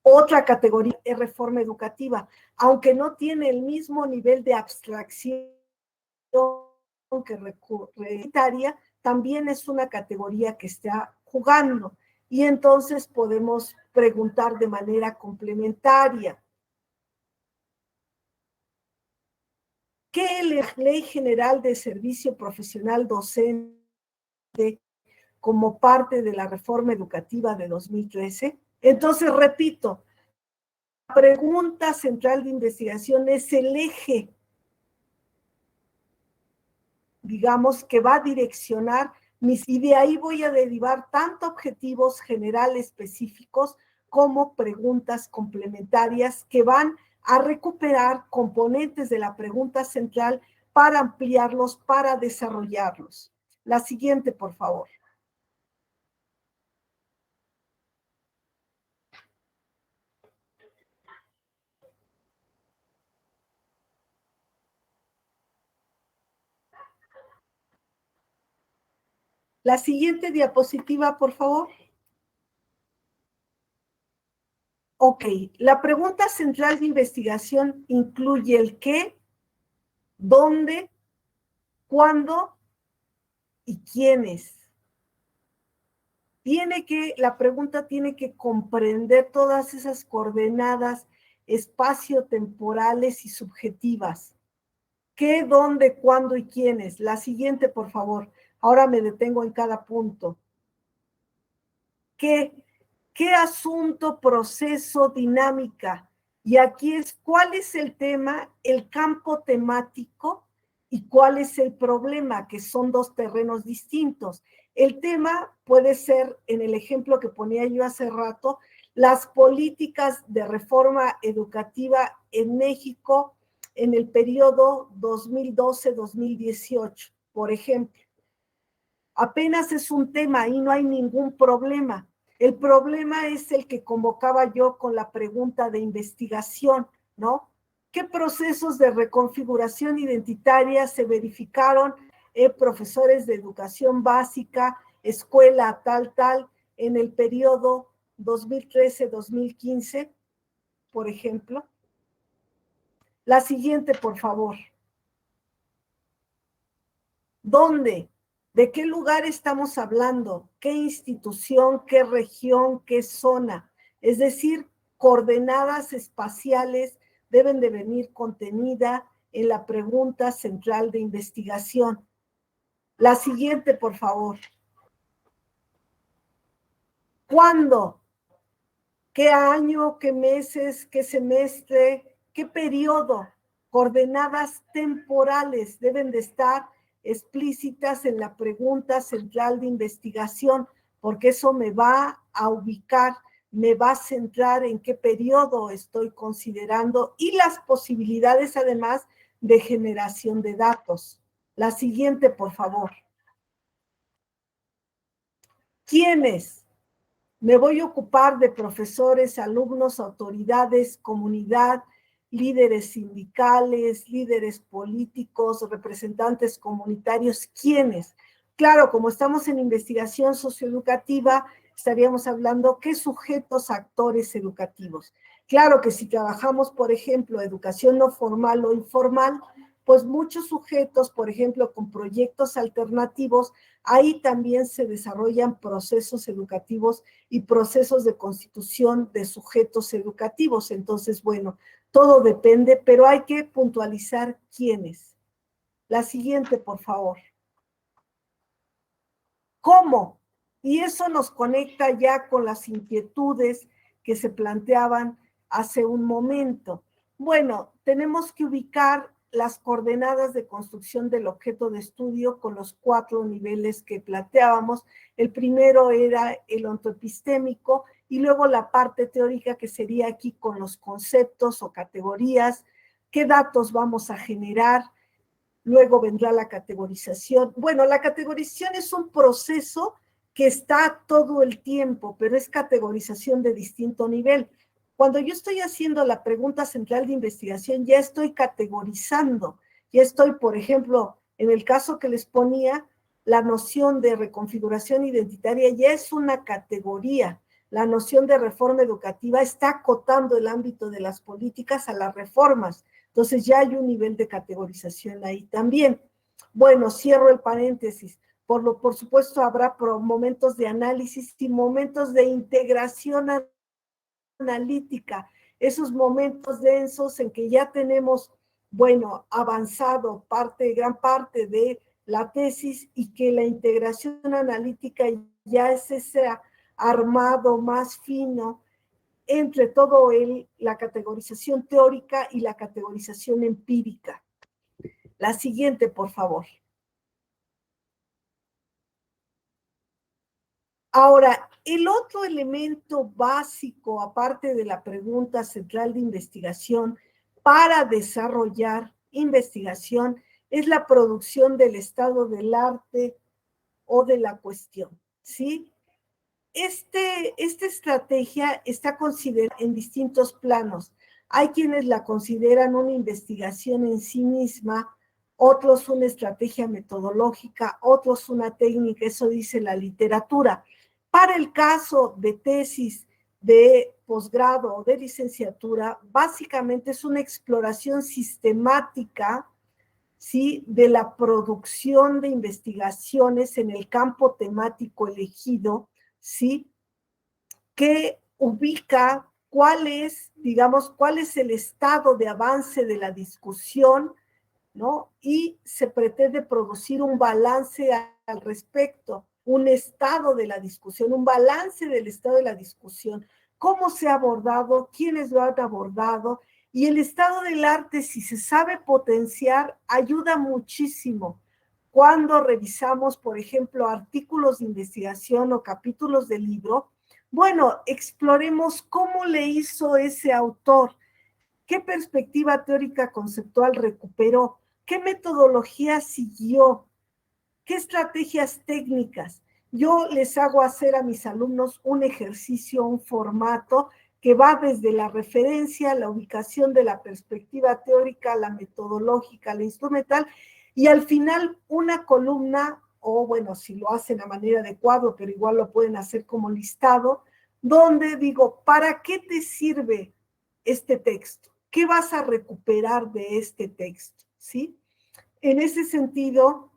Speaker 3: Otra categoría es reforma educativa, aunque no tiene el mismo nivel de abstracción que recurrentaria, también es una categoría que está jugando. Y entonces podemos preguntar de manera complementaria. que la Ley General de Servicio Profesional Docente como parte de la reforma educativa de 2013. Entonces, repito, la pregunta central de investigación es el eje, digamos, que va a direccionar y de ahí voy a derivar tanto objetivos generales específicos como preguntas complementarias que van a recuperar componentes de la pregunta central para ampliarlos, para desarrollarlos. La siguiente, por favor. La siguiente diapositiva, por favor. Ok, la pregunta central de investigación incluye el qué, dónde, cuándo y quiénes. La pregunta tiene que comprender todas esas coordenadas espacio-temporales y subjetivas. ¿Qué, dónde, cuándo y quiénes? La siguiente, por favor. Ahora me detengo en cada punto. ¿Qué asunto, proceso, dinámica? Y aquí es, ¿cuál es el tema, el campo temático y cuál es el problema? Que son dos terrenos distintos. El tema puede ser, en el ejemplo que ponía yo hace rato, las políticas de reforma educativa en México en el periodo 2012-2018, por ejemplo. Apenas es un tema y no hay ningún problema. El problema es el que convocaba yo con la pregunta de investigación, ¿no? ¿Qué procesos de reconfiguración identitaria se verificaron en profesores de educación básica, escuela tal, en el periodo 2013-2015, por ejemplo? La siguiente, por favor. ¿Dónde? ¿De qué lugar estamos hablando? ¿Qué institución, qué región, qué zona? Es decir, coordenadas espaciales deben de venir contenida en la pregunta central de investigación. La siguiente, por favor. ¿Cuándo? ¿Qué año, qué meses, qué semestre, qué periodo? Coordenadas temporales deben de estar explícitas en la pregunta central de investigación, porque eso me va a ubicar, me va a centrar en qué periodo estoy considerando y las posibilidades además de generación de datos. La siguiente, por favor. ¿Quiénes? Me voy a ocupar de profesores, alumnos, autoridades, comunidad, líderes sindicales, líderes políticos, representantes comunitarios. ¿Quiénes? Claro, como estamos en investigación socioeducativa, estaríamos hablando qué sujetos, actores educativos. Claro que si trabajamos, por ejemplo, educación no formal o informal, pues muchos sujetos, por ejemplo, con proyectos alternativos, ahí también se desarrollan procesos educativos y procesos de constitución de sujetos educativos. Entonces, bueno, todo depende, pero hay que puntualizar quiénes. La siguiente, por favor. ¿Cómo? Y eso nos conecta ya con las inquietudes que se planteaban hace un momento. Bueno, tenemos que ubicar las coordenadas de construcción del objeto de estudio con los 4 niveles que planteábamos. El primero era el ontoepistémico y luego la parte teórica que sería aquí con los conceptos o categorías, qué datos vamos a generar. Luego vendrá la categorización. Bueno, la categorización es un proceso que está todo el tiempo, pero es categorización de distinto nivel. Cuando yo estoy haciendo la pregunta central de investigación, ya estoy categorizando, ya estoy, por ejemplo, en el caso que les ponía, la noción de reconfiguración identitaria ya es una categoría. La noción de reforma educativa está acotando el ámbito de las políticas a las reformas. Entonces ya hay un nivel de categorización ahí también. Bueno, cierro el paréntesis. Por supuesto, habrá momentos de análisis y momentos de integración analítica, esos momentos densos en que ya tenemos bueno, avanzado gran parte de la tesis y que la integración analítica ya es ese armado más fino entre todo la categorización teórica y la categorización empírica. La siguiente, por favor. Ahora, el otro elemento básico, aparte de la pregunta central de investigación, para desarrollar investigación, es la producción del estado del arte o de la cuestión, ¿sí? Esta estrategia está considerada en distintos planos. Hay quienes la consideran una investigación en sí misma, otros una estrategia metodológica, otros una técnica, eso dice la literatura. Para el caso de tesis de posgrado o de licenciatura, básicamente es una exploración sistemática, ¿sí?, de la producción de investigaciones en el campo temático elegido, ¿sí?, que ubica cuál es el estado de avance de la discusión, ¿no? Y se pretende producir un balance al respecto, un estado de la discusión, un balance del estado de la discusión, cómo se ha abordado, quiénes lo han abordado, y el estado del arte, si se sabe potenciar, ayuda muchísimo. Cuando revisamos, por ejemplo, artículos de investigación o capítulos de libro, bueno, exploremos cómo le hizo ese autor, qué perspectiva teórica conceptual recuperó, qué metodología siguió, qué estrategias técnicas. Yo les hago hacer a mis alumnos un ejercicio, un formato que va desde la referencia, la ubicación de la perspectiva teórica, la metodológica, la instrumental, y al final una columna, o bueno, si lo hacen a manera de cuadro, pero igual lo pueden hacer como listado, donde digo, ¿para qué te sirve este texto? ¿Qué vas a recuperar de este texto? ¿Sí? En ese sentido,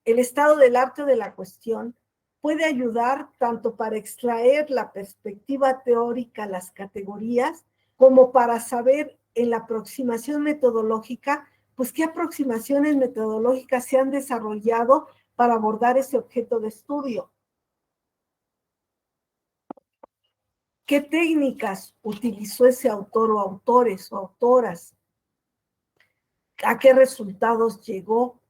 Speaker 3: el estado del arte de la cuestión puede ayudar tanto para extraer la perspectiva teórica, las categorías, como para saber en la aproximación metodológica, pues qué aproximaciones metodológicas se han desarrollado para abordar ese objeto de estudio. ¿Qué técnicas utilizó ese autor o autores o autoras? ¿A qué resultados llegó?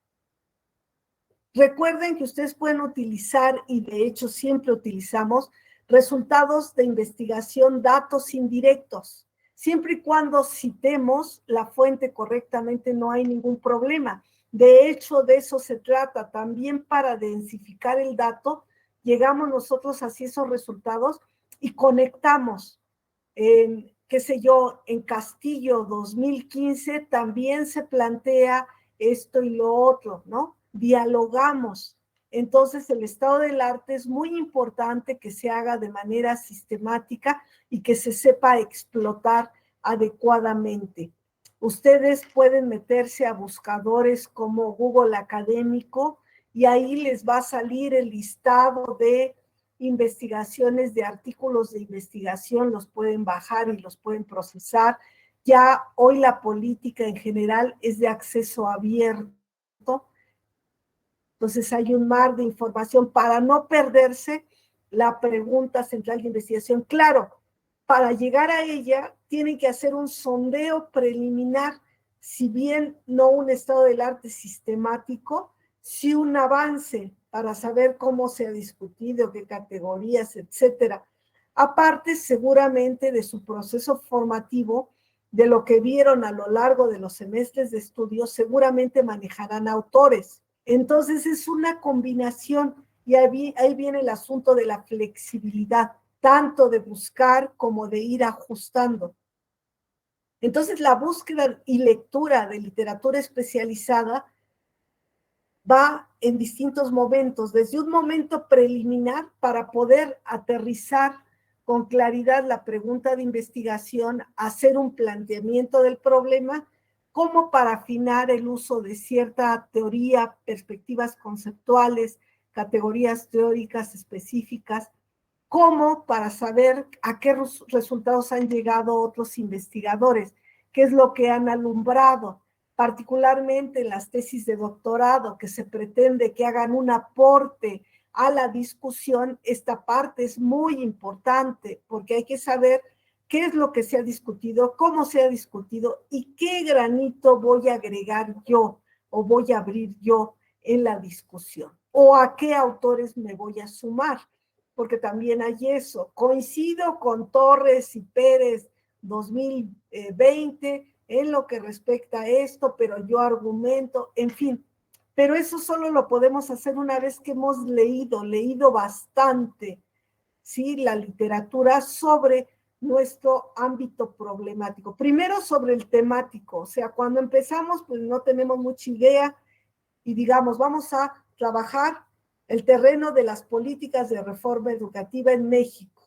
Speaker 3: Recuerden que ustedes pueden utilizar, y de hecho siempre utilizamos, resultados de investigación, datos indirectos. Siempre y cuando citemos la fuente correctamente, no hay ningún problema. De hecho, de eso se trata. También para densificar el dato, llegamos nosotros hacia esos resultados y conectamos. Qué sé yo, en Castillo 2015 también se plantea esto y lo otro, ¿no? Dialogamos. Entonces, el estado del arte es muy importante que se haga de manera sistemática y que se sepa explotar adecuadamente. Ustedes pueden meterse a buscadores como Google Académico y ahí les va a salir el listado de investigaciones, de artículos de investigación, los pueden bajar y los pueden procesar. Ya hoy la política en general es de acceso abierto. Entonces hay un mar de información para no perderse la pregunta central de investigación. Claro, para llegar a ella tienen que hacer un sondeo preliminar, si bien no un estado del arte sistemático, sí un avance para saber cómo se ha discutido, qué categorías, etcétera. Aparte, seguramente, de su proceso formativo, de lo que vieron a lo largo de los semestres de estudio, seguramente manejarán autores. Entonces es una combinación y ahí viene el asunto de la flexibilidad, tanto de buscar como de ir ajustando. Entonces la búsqueda y lectura de literatura especializada va en distintos momentos, desde un momento preliminar para poder aterrizar con claridad la pregunta de investigación, hacer un planteamiento del problema, como para afinar el uso de cierta teoría, perspectivas conceptuales, categorías teóricas específicas, como para saber a qué resultados han llegado otros investigadores. qué es lo que han alumbrado, particularmente en las tesis de doctorado, que se pretende que hagan un aporte a la discusión. Esta parte es muy importante porque hay que saber qué es lo que se ha discutido, cómo se ha discutido y qué granito voy a agregar yo o voy a abrir yo en la discusión, o a qué autores me voy a sumar, porque también hay eso. Coincido con Torres y Pérez 2020 en lo que respecta a esto, pero yo argumento, en fin. Pero eso solo lo podemos hacer una vez que hemos leído bastante, ¿sí? La literatura sobre nuestro ámbito problemático. Primero sobre el temático, o sea, cuando empezamos, pues no tenemos mucha idea y digamos, vamos a trabajar el terreno de las políticas de reforma educativa en México.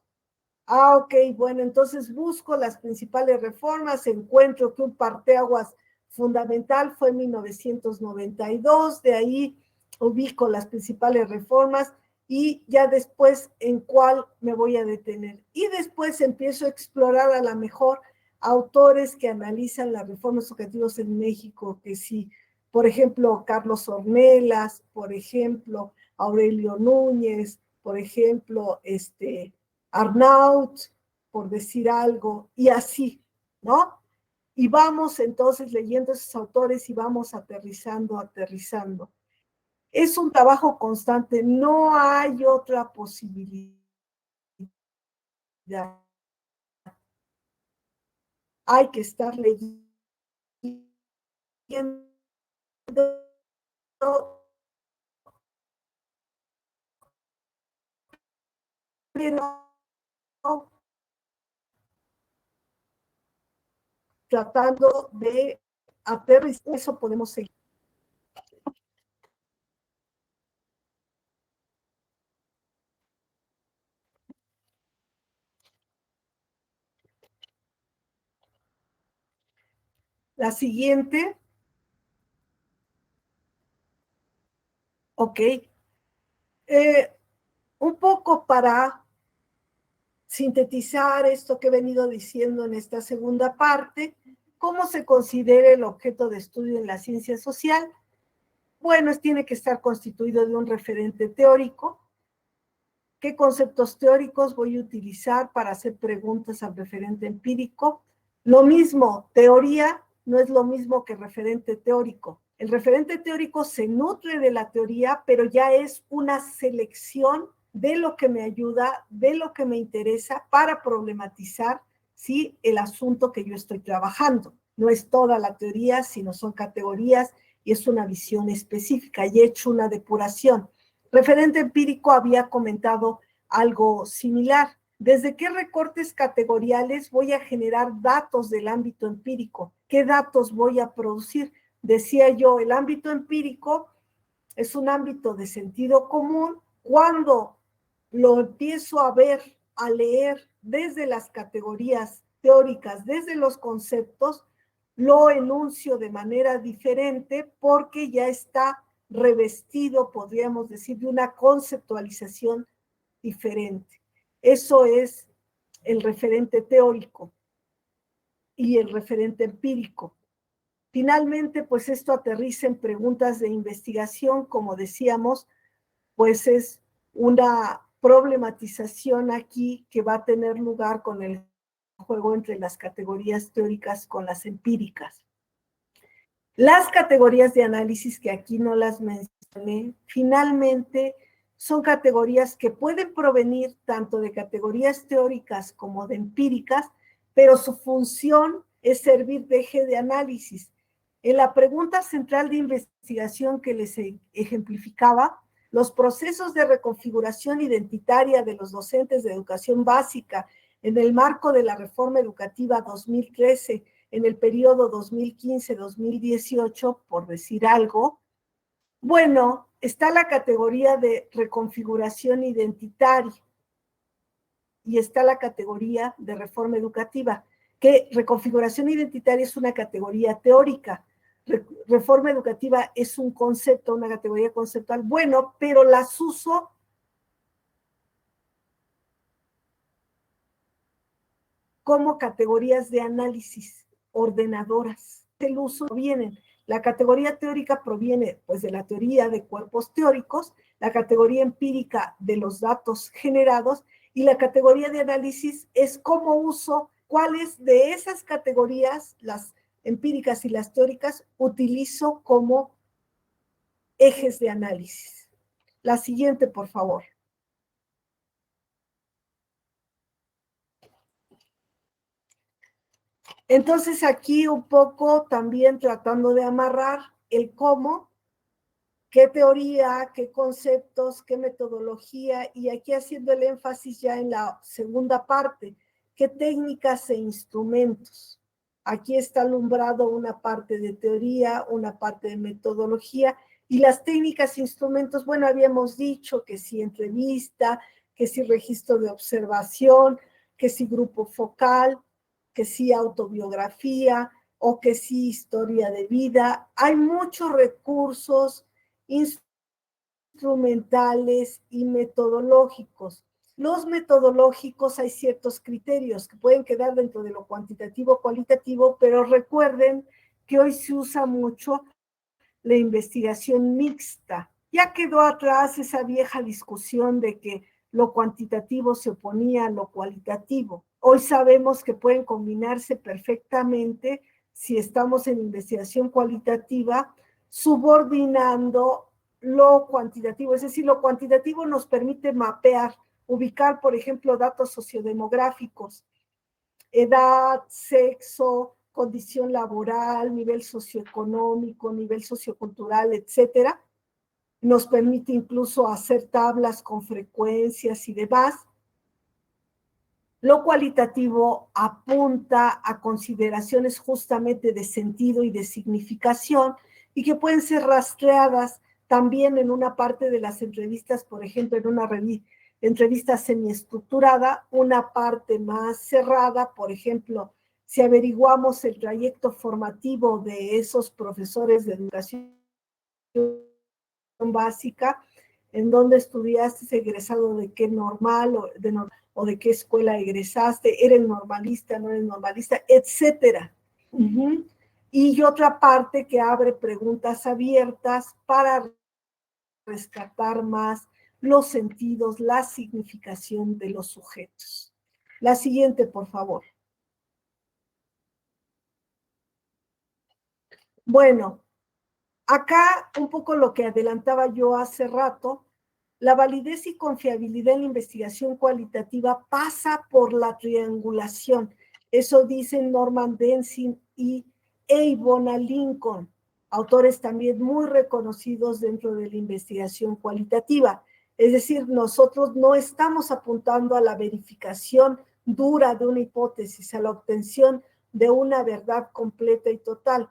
Speaker 3: Ok, bueno, entonces busco las principales reformas, encuentro que un parteaguas fundamental fue en 1992, de ahí ubico las principales reformas y ya después en cuál me voy a detener. Y después empiezo a explorar a lo mejor autores que analizan las reformas educativas en México, que sí, por ejemplo, Carlos Ornelas, por ejemplo, Aurelio Núñez, por ejemplo, Arnaut, por decir algo, y así, ¿no? Y vamos entonces leyendo esos autores y vamos aterrizando. Es un trabajo constante, no hay otra posibilidad. Hay que estar leyendo, pero tratando de aterrizar, eso podemos seguir. La siguiente. Ok. Un poco para sintetizar esto que he venido diciendo en esta segunda parte, ¿cómo se considera el objeto de estudio en la ciencia social? Bueno, tiene que estar constituido de un referente teórico. ¿Qué conceptos teóricos voy a utilizar para hacer preguntas al referente empírico? Lo mismo, teoría no es lo mismo que referente teórico. El referente teórico se nutre de la teoría, pero ya es una selección de lo que me ayuda, de lo que me interesa para problematizar, ¿sí?, el asunto que yo estoy trabajando. No es toda la teoría, sino son categorías y es una visión específica y he hecho una depuración. Referente empírico había comentado algo similar. ¿Desde qué recortes categoriales voy a generar datos del ámbito empírico? ¿Qué datos voy a producir? Decía yo, el ámbito empírico es un ámbito de sentido común. Cuando lo empiezo a ver, a leer desde las categorías teóricas, desde los conceptos, lo enuncio de manera diferente porque ya está revestido, podríamos decir, de una conceptualización diferente. Eso es el referente teórico y el referente empírico. Finalmente, pues esto aterriza en preguntas de investigación, como decíamos, pues es una problematización aquí que va a tener lugar con el juego entre las categorías teóricas con las empíricas. Las categorías de análisis, que aquí no las mencioné, finalmente son categorías que pueden provenir tanto de categorías teóricas como de empíricas, pero su función es servir de eje de análisis. En la pregunta central de investigación que les ejemplificaba, los procesos de reconfiguración identitaria de los docentes de educación básica en el marco de la reforma educativa 2013, en el periodo 2015-2018, por decir algo, bueno, está la categoría de reconfiguración identitaria y está la categoría de reforma educativa, que reconfiguración identitaria es una categoría teórica, reforma educativa es un concepto, una categoría conceptual, bueno, pero las uso como categorías de análisis ordenadoras. El uso proviene, la categoría teórica proviene pues de la teoría de cuerpos teóricos, la categoría empírica de los datos generados y la categoría de análisis es cómo uso, cuáles de esas categorías, las empíricas y las teóricas, utilizo como ejes de análisis. La siguiente, por favor. Entonces aquí un poco también tratando de amarrar el cómo, qué teoría, qué conceptos, qué metodología, y aquí haciendo el énfasis ya en la segunda parte, qué técnicas e instrumentos. Aquí está alumbrado una parte de teoría, una parte de metodología, y las técnicas e instrumentos, bueno, habíamos dicho que sí entrevista, que sí registro de observación, que sí grupo focal, que sí autobiografía, o que sí historia de vida. Hay muchos recursos instrumentales y metodológicos. Los metodológicos hay ciertos criterios que pueden quedar dentro de lo cuantitativo o cualitativo, pero recuerden que hoy se usa mucho la investigación mixta. Ya quedó atrás esa vieja discusión de que lo cuantitativo se oponía a lo cualitativo. Hoy sabemos que pueden combinarse perfectamente si estamos en investigación cualitativa, subordinando lo cuantitativo. Es decir, lo cuantitativo nos permite mapear, ubicar, por ejemplo, datos sociodemográficos, edad, sexo, condición laboral, nivel socioeconómico, nivel sociocultural, etcétera. Nos permite incluso hacer tablas con frecuencias y demás. Lo cualitativo apunta a consideraciones justamente de sentido y de significación y que pueden ser rastreadas también en una parte de las entrevistas, por ejemplo, en una entrevista semiestructurada, una parte más cerrada, por ejemplo, si averiguamos el trayecto formativo de esos profesores de educación básica, en dónde estudiaste, egresado de qué normal o de qué escuela egresaste, eres normalista, no eres normalista, etcétera. Y otra parte que abre preguntas abiertas para rescatar más los sentidos, la significación de los sujetos. La siguiente, por favor. Bueno, acá un poco lo que adelantaba yo hace rato, la validez y confiabilidad en la investigación cualitativa pasa por la triangulación. Eso dicen Norman Denzin y Ivona Lincoln, autores también muy reconocidos dentro de la investigación cualitativa. Es decir, nosotros no estamos apuntando a la verificación dura de una hipótesis, a la obtención de una verdad completa y total,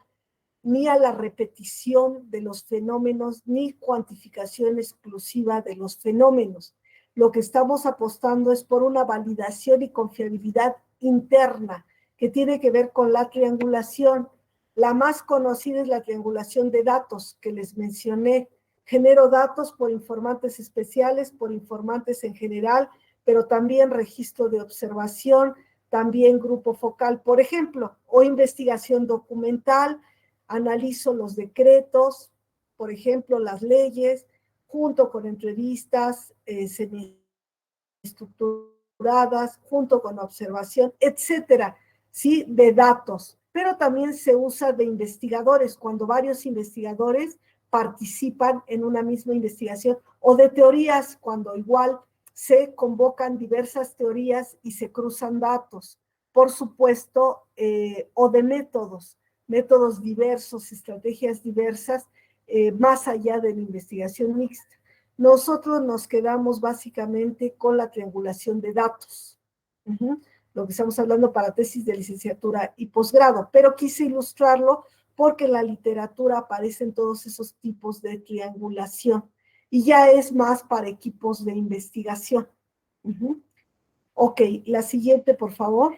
Speaker 3: ni a la repetición de los fenómenos, ni cuantificación exclusiva de los fenómenos. Lo que estamos apostando es por una validación y confiabilidad interna, que tiene que ver con la triangulación. La más conocida es la triangulación de datos, que les mencioné. Genero datos por informantes especiales, por informantes en general, pero también registro de observación, también grupo focal, por ejemplo, o investigación documental. Analizo los decretos, por ejemplo, las leyes, junto con entrevistas semiestructuradas, junto con observación, etcétera, ¿sí? De datos. Pero también se usa de investigadores, cuando varios investigadores participan en una misma investigación, o de teorías, cuando igual se convocan diversas teorías y se cruzan datos. Por supuesto, o de métodos diversos, estrategias diversas, más allá de la investigación mixta. Nosotros nos quedamos básicamente con la triangulación de datos, lo que estamos hablando para tesis de licenciatura y posgrado, pero quise ilustrarlo porque en la literatura aparecen todos esos tipos de triangulación y ya es más para equipos de investigación. Ok, la siguiente, por favor.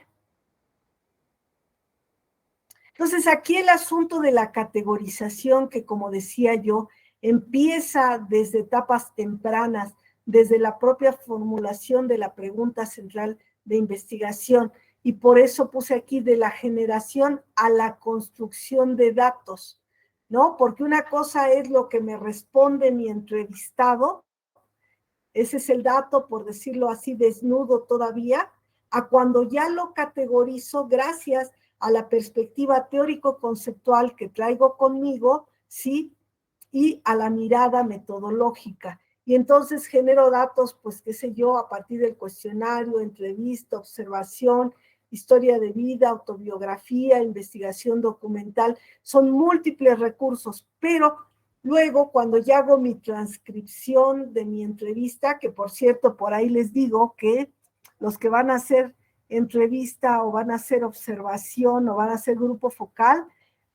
Speaker 3: Entonces, aquí el asunto de la categorización, que como decía yo, empieza desde etapas tempranas, desde la propia formulación de la pregunta central de investigación, y por eso puse aquí de la generación a la construcción de datos, ¿no? Porque una cosa es lo que me responde mi entrevistado, ese es el dato, por decirlo así, desnudo todavía, a cuando ya lo categorizo gracias a la perspectiva teórico-conceptual que traigo conmigo, ¿sí? Y a la mirada metodológica. Y entonces genero datos, pues qué sé yo, a partir del cuestionario, entrevista, observación, historia de vida, autobiografía, investigación documental. Son múltiples recursos, pero luego cuando ya hago mi transcripción de mi entrevista, que por cierto, por ahí les digo que los que van a hacer entrevista o van a hacer observación o van a hacer grupo focal,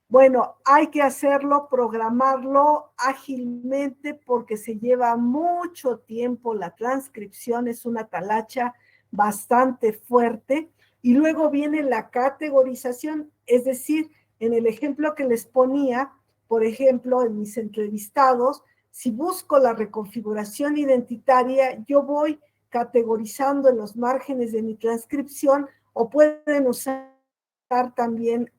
Speaker 3: bueno, hay que hacerlo, programarlo ágilmente porque se lleva mucho tiempo. La transcripción es una talacha bastante fuerte. Y luego viene la categorización, es decir, en el ejemplo que les ponía, por ejemplo, en mis entrevistados, si busco la reconfiguración identitaria, yo voy categorizando en los márgenes de mi transcripción o pueden usar también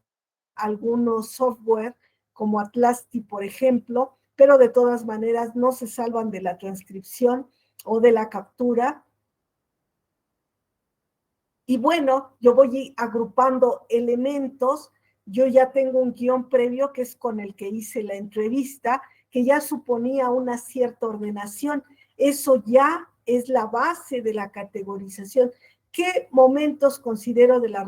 Speaker 3: algunos software como Atlasti, por ejemplo, pero de todas maneras no se salvan de la transcripción o de la captura. Y bueno, yo voy agrupando elementos, yo ya tengo un guión previo que es con el que hice la entrevista, que ya suponía una cierta ordenación. Eso ya es la base de la categorización. ¿Qué momentos considero de la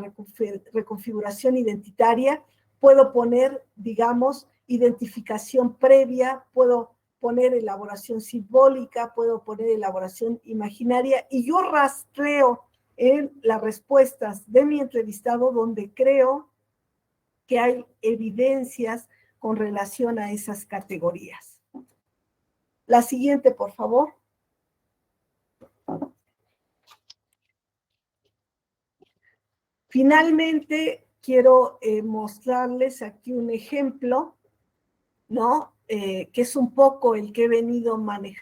Speaker 3: reconfiguración identitaria? Puedo poner, digamos, identificación previa, puedo poner elaboración simbólica, puedo poner elaboración imaginaria, y yo rastreo en las respuestas de mi entrevistado donde creo que hay evidencias con relación a esas categorías. La siguiente, por favor. Finalmente, quiero mostrarles aquí un ejemplo, ¿no? Que es un poco el que he venido manejando.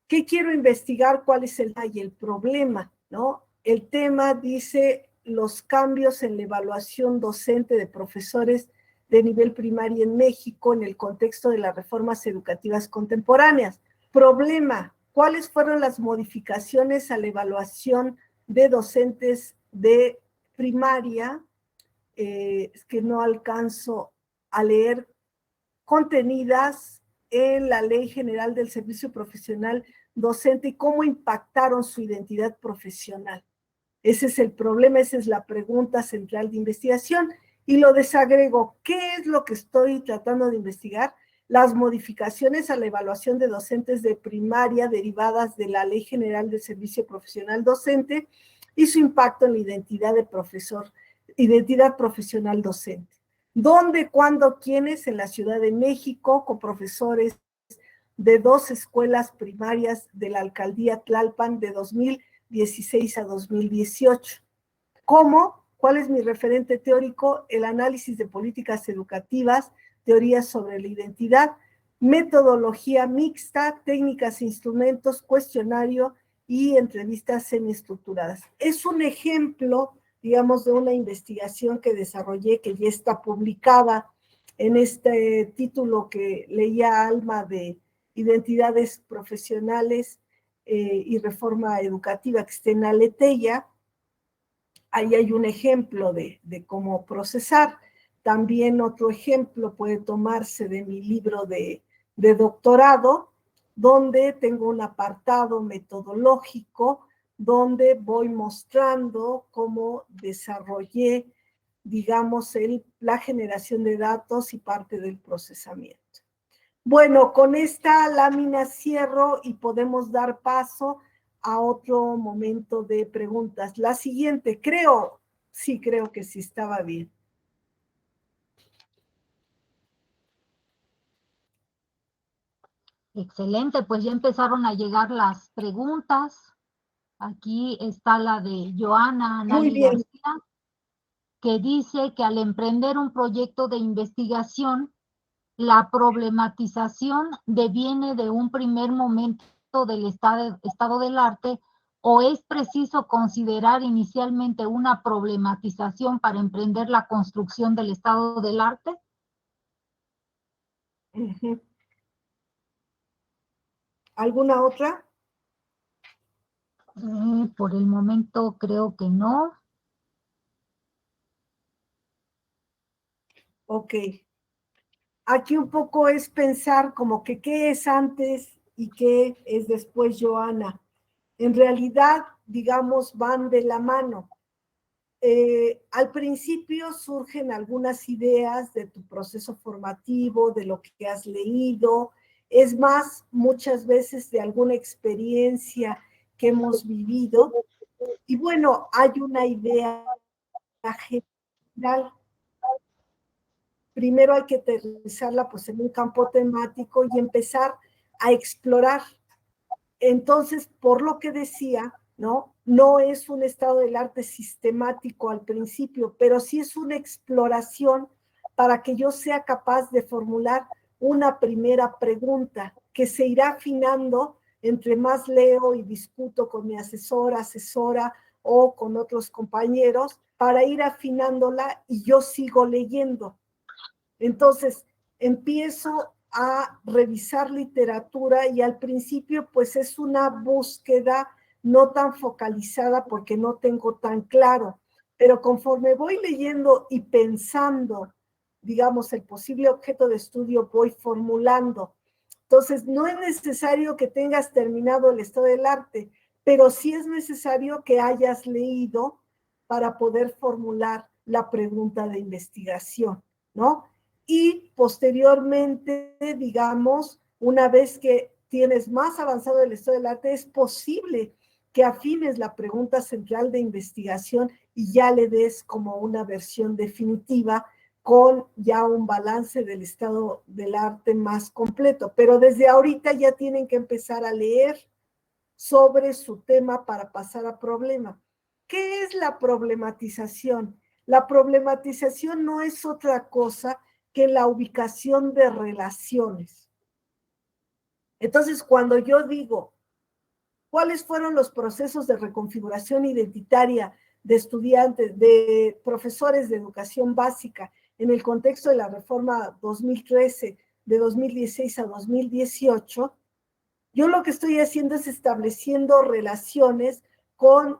Speaker 3: ¿Qué quiero investigar? ¿Cuál es el problema? ¿No? El tema dice los cambios en la evaluación docente de profesores de nivel primario en México en el contexto de las reformas educativas contemporáneas. Problema, ¿cuáles fueron las modificaciones a la evaluación de docentes de primaria? Es que no alcanzo a leer, contenidas en la Ley General del Servicio Profesional Docente y cómo impactaron su identidad profesional. Ese es el problema, esa es la pregunta central de investigación. Y lo desagrego. ¿Qué es lo que estoy tratando de investigar? Las modificaciones a la evaluación de docentes de primaria derivadas de la Ley General del Servicio Profesional Docente y su impacto en la identidad de profesor, identidad profesional docente. ¿Dónde, cuándo, quiénes? En la Ciudad de México, con profesores de 2 escuelas primarias de la alcaldía Tlalpan de 2016 a 2018. ¿Cómo? ¿Cuál es mi referente teórico? El análisis de políticas educativas, teorías sobre la identidad, metodología mixta, técnicas e instrumentos, cuestionario y entrevistas semiestructuradas. Es un ejemplo, digamos, de una investigación que desarrollé, que ya está publicada en este título que leía Alma de Identidades Profesionales y Reforma Educativa, que está en Aleteia. Ahí hay un ejemplo de cómo procesar. También otro ejemplo puede tomarse de mi libro de doctorado, donde tengo un apartado metodológico donde voy mostrando cómo desarrollé, digamos, la generación de datos y parte del procesamiento. Bueno, con esta lámina cierro y podemos dar paso a otro momento de preguntas. La siguiente, creo que sí estaba bien.
Speaker 1: Excelente, pues ya empezaron a llegar las preguntas. Aquí está la de Joana Anali García, que dice que al emprender un proyecto de investigación, la problematización deviene de un primer momento del estado del arte ¿O es preciso considerar inicialmente una problematización para emprender la construcción del estado del arte?
Speaker 3: Ujú. ¿Alguna otra?
Speaker 1: Por el momento creo que no.
Speaker 3: Ok. Aquí un poco es pensar como que qué es antes y qué es después, Joana. En realidad, digamos, van de la mano. Al principio surgen algunas ideas de tu proceso formativo, de lo que has leído, es más, muchas veces de alguna experiencia que hemos vivido. Y bueno, hay una idea general. Primero hay que aterrizarla pues en un campo temático y empezar a explorar. Entonces, por lo que decía, ¿no? No es un estado del arte sistemático al principio, pero sí es una exploración para que yo sea capaz de formular una primera pregunta que se irá afinando entre más leo y discuto con mi asesora o con otros compañeros para ir afinándola y yo sigo leyendo. Entonces, empiezo a revisar literatura y al principio pues es una búsqueda no tan focalizada porque no tengo tan claro, pero conforme voy leyendo y pensando, digamos, el posible objeto de estudio, voy formulando. Entonces, no es necesario que tengas terminado el estado del arte, pero sí es necesario que hayas leído para poder formular la pregunta de investigación, ¿no? Y posteriormente, digamos, una vez que tienes más avanzado el estado del arte, es posible que afines la pregunta central de investigación y ya le des como una versión definitiva con ya un balance del estado del arte más completo. Pero desde ahorita ya tienen que empezar a leer sobre su tema para pasar a problema. ¿Qué es la problematización? La problematización no es otra cosa que la ubicación de relaciones. Entonces, cuando yo digo, ¿cuáles fueron los procesos de reconfiguración identitaria de estudiantes, de profesores de educación básica en el contexto de la reforma 2013, de 2016 a 2018? Yo lo que estoy haciendo es estableciendo relaciones con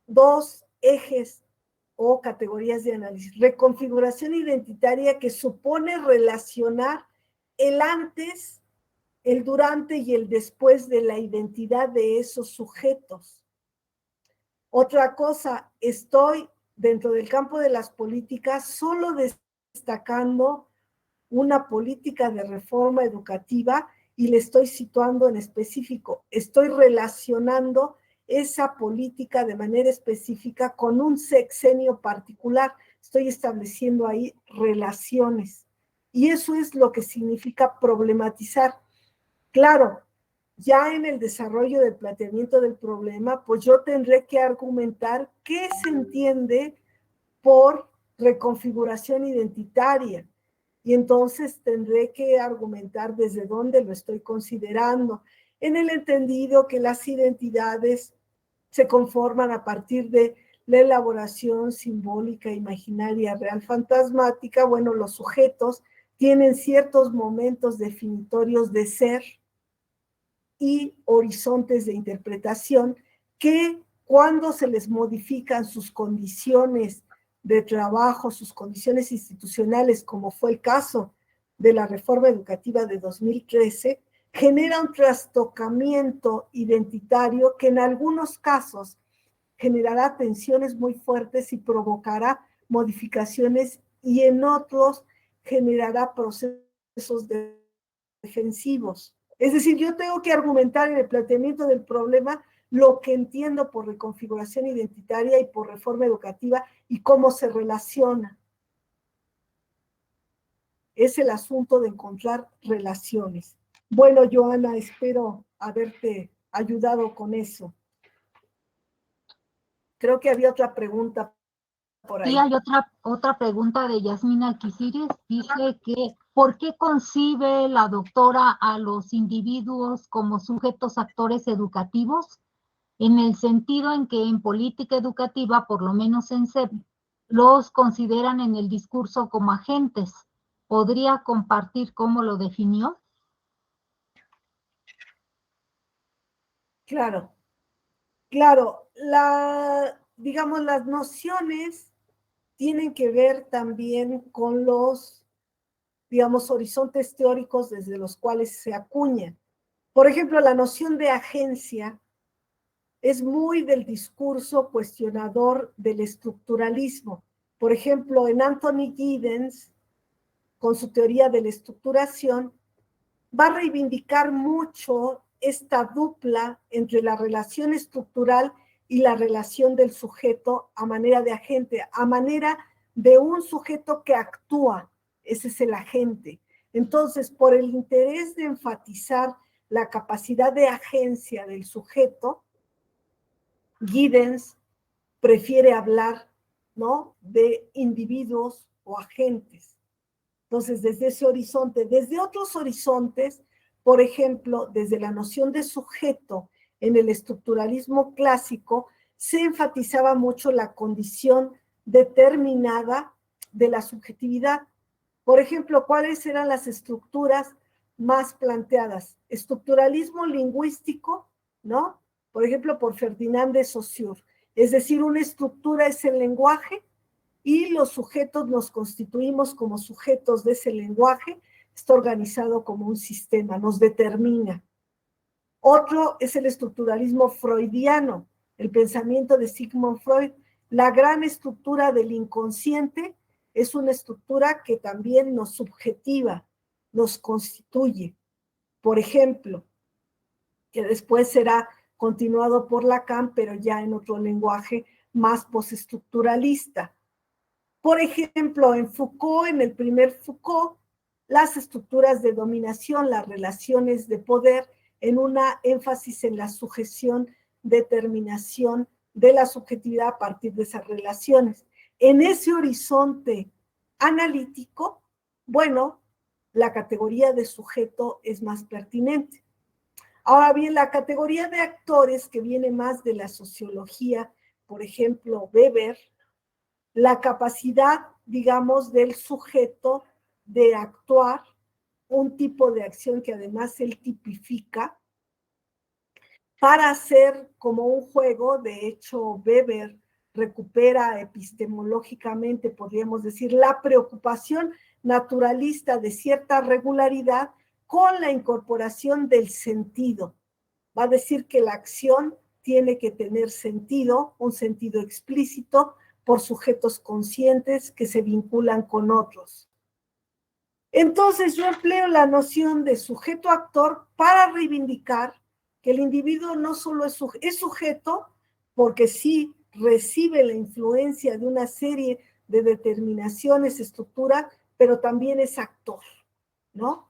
Speaker 3: dos ejes o categorías de análisis. Reconfiguración identitaria, que supone relacionar el antes, el durante y el después de la identidad de esos sujetos. Otra cosa, estoy dentro del campo de las políticas solo destacando una política de reforma educativa y le estoy situando en específico. Estoy relacionando esa política de manera específica con un sexenio particular. Estoy estableciendo ahí relaciones. Y eso es lo que significa problematizar. Claro, ya en el desarrollo del planteamiento del problema, pues yo tendré que argumentar qué se entiende por reconfiguración identitaria. Y entonces tendré que argumentar desde dónde lo estoy considerando, en el entendido que las identidades se conforman a partir de la elaboración simbólica, imaginaria, real, fantasmática. Bueno, los sujetos tienen ciertos momentos definitorios de ser y horizontes de interpretación que cuando se les modifican sus condiciones de trabajo, sus condiciones institucionales, como fue el caso de la reforma educativa de 2013, genera un trastocamiento identitario que en algunos casos generará tensiones muy fuertes y provocará modificaciones y en otros generará procesos defensivos. Es decir, yo tengo que argumentar en el planteamiento del problema lo que entiendo por reconfiguración identitaria y por reforma educativa y cómo se relaciona. Es el asunto de encontrar relaciones. Bueno, Joana, espero haberte ayudado con eso. Creo que había otra pregunta por ahí.
Speaker 1: Sí, hay otra pregunta de Yasmina Alquicires. Dice que, ¿por qué concibe la doctora a los individuos como sujetos actores educativos? en el sentido en que en política educativa, por lo menos en CEP, los consideran en el discurso como agentes. ¿Podría compartir cómo lo definió?
Speaker 3: Claro, digamos, las nociones tienen que ver también con los, digamos, horizontes teóricos desde los cuales se acuña. Por ejemplo, la noción de agencia es muy del discurso cuestionador del estructuralismo. Por ejemplo, en Anthony Giddens, con su teoría de la estructuración, va a reivindicar mucho esta dupla entre la relación estructural y la relación del sujeto a manera de agente, a manera de un sujeto que actúa. Ese es el agente. Entonces, por el interés de enfatizar la capacidad de agencia del sujeto, Giddens prefiere hablar, ¿no?, de individuos o agentes. Entonces, desde ese horizonte, desde otros horizontes, por ejemplo, desde la noción de sujeto en el estructuralismo clásico, se enfatizaba mucho la condición determinada de la subjetividad. Por ejemplo, ¿cuáles eran las estructuras más planteadas? Estructuralismo lingüístico, ¿no? Por ejemplo, por Ferdinand de Saussure. Es decir, una estructura es el lenguaje y los sujetos nos constituimos como sujetos de ese lenguaje. Está organizado como un sistema, nos determina. Otro es el estructuralismo freudiano, el pensamiento de Sigmund Freud. La gran estructura del inconsciente es una estructura que también nos subjetiva, nos constituye. Por ejemplo, que después será continuado por Lacan, pero ya en otro lenguaje más postestructuralista. Por ejemplo, en Foucault, en el primer Foucault, las estructuras de dominación, las relaciones de poder, en una énfasis en la sujeción, determinación de la subjetividad a partir de esas relaciones. En ese horizonte analítico, bueno, la categoría de sujeto es más pertinente. Ahora bien, la categoría de actores, que viene más de la sociología, por ejemplo, Weber, la capacidad, digamos, del sujeto de actuar un tipo de acción que además él tipifica para hacer como un juego. De hecho, Weber recupera epistemológicamente, podríamos decir, la preocupación naturalista de cierta regularidad con la incorporación del sentido. Va a decir que la acción tiene que tener sentido, un sentido explícito, por sujetos conscientes que se vinculan con otros. Entonces yo empleo la noción de sujeto-actor para reivindicar que el individuo no solo es sujeto, porque sí recibe la influencia de una serie de determinaciones, estructura, pero también es actor, ¿no?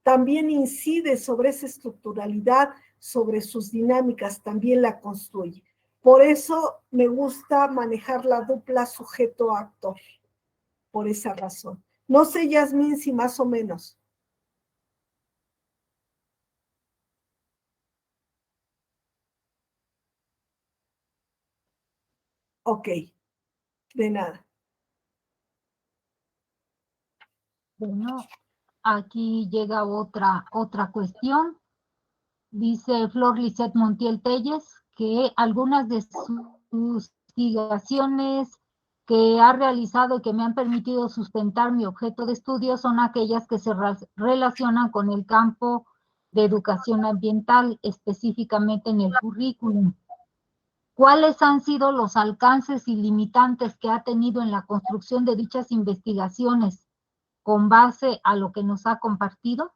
Speaker 3: También incide sobre esa estructuralidad, sobre sus dinámicas, también la construye. Por eso me gusta manejar la dupla sujeto-actor, por esa razón. No sé, Yasmín, si más o menos. Ok, de nada.
Speaker 1: Bueno, aquí llega otra cuestión. Dice Flor Lisette Montiel Telles que algunas de sus investigaciones que ha realizado y que me han permitido sustentar mi objeto de estudio son aquellas que se relacionan con el campo de educación ambiental, específicamente en el currículum. ¿Cuáles han sido los alcances y limitantes que ha tenido en la construcción de dichas investigaciones con base a lo que nos ha compartido?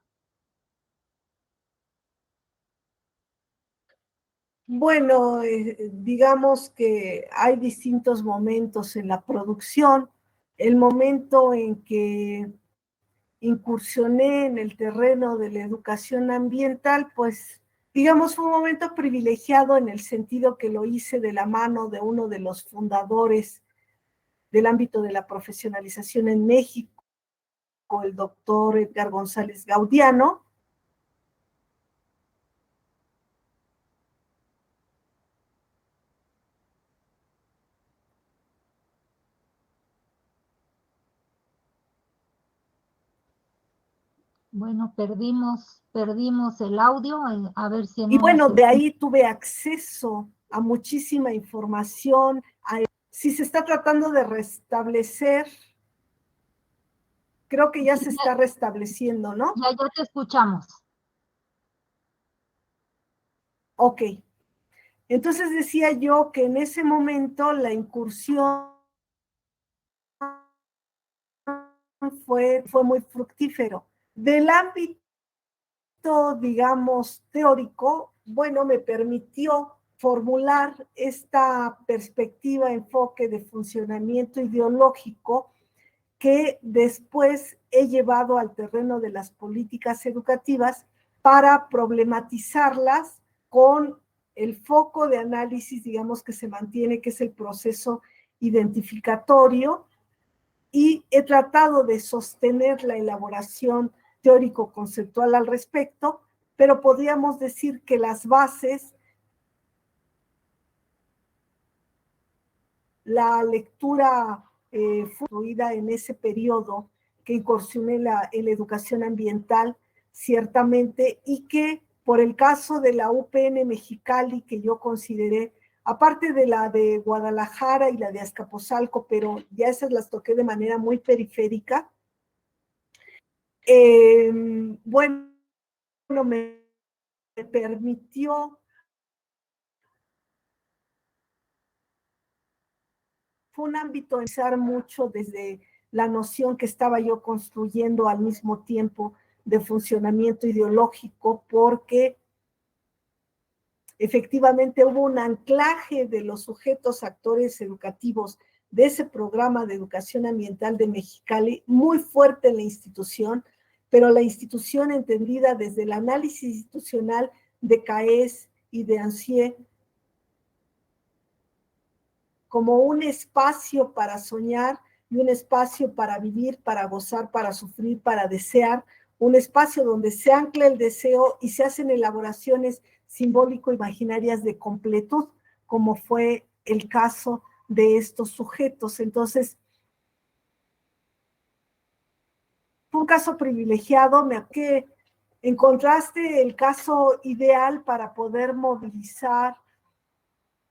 Speaker 3: Bueno, digamos que hay distintos momentos en la producción. El momento en que incursioné en el terreno de la educación ambiental, pues digamos fue un momento privilegiado en el sentido que lo hice de la mano de uno de los fundadores del ámbito de la profesionalización en México, el doctor Edgar González Gaudiano.
Speaker 1: Bueno, perdimos el audio, a ver si en
Speaker 3: Y
Speaker 1: una
Speaker 3: bueno, de
Speaker 1: segunda.
Speaker 3: ahí tuve acceso a muchísima información. Si se está tratando de restablecer, creo que ya se está restableciendo, ¿no?
Speaker 1: Ya te escuchamos.
Speaker 3: Ok. Entonces decía yo que en ese momento la incursión fue muy fructífero. Del ámbito, digamos, teórico, bueno, me permitió formular esta perspectiva, enfoque de funcionamiento ideológico que después he llevado al terreno de las políticas educativas para problematizarlas con el foco de análisis, digamos, que se mantiene, que es el proceso identificatorio, y he tratado de sostener la elaboración teórico-conceptual al respecto, pero podríamos decir que las bases, la lectura fluida en ese periodo que incursioné en la educación ambiental, ciertamente, y que por el caso de la UPN Mexicali, que yo consideré, aparte de la de Guadalajara y la de Azcapotzalco, pero ya esas las toqué de manera muy periférica, bueno, me permitió, fue un ámbito de pensar mucho desde la noción que estaba yo construyendo al mismo tiempo de funcionamiento ideológico, porque efectivamente hubo un anclaje de los sujetos actores educativos de ese programa de educación ambiental de Mexicali muy fuerte en la institución, pero la institución entendida desde el análisis institucional de CAES y de ANSIE como un espacio para soñar y un espacio para vivir, para gozar, para sufrir, para desear, un espacio donde se ancla el deseo y se hacen elaboraciones simbólico-imaginarias de completud, como fue el caso de estos sujetos. Entonces, fue un caso privilegiado, que encontraste el caso ideal para poder movilizar,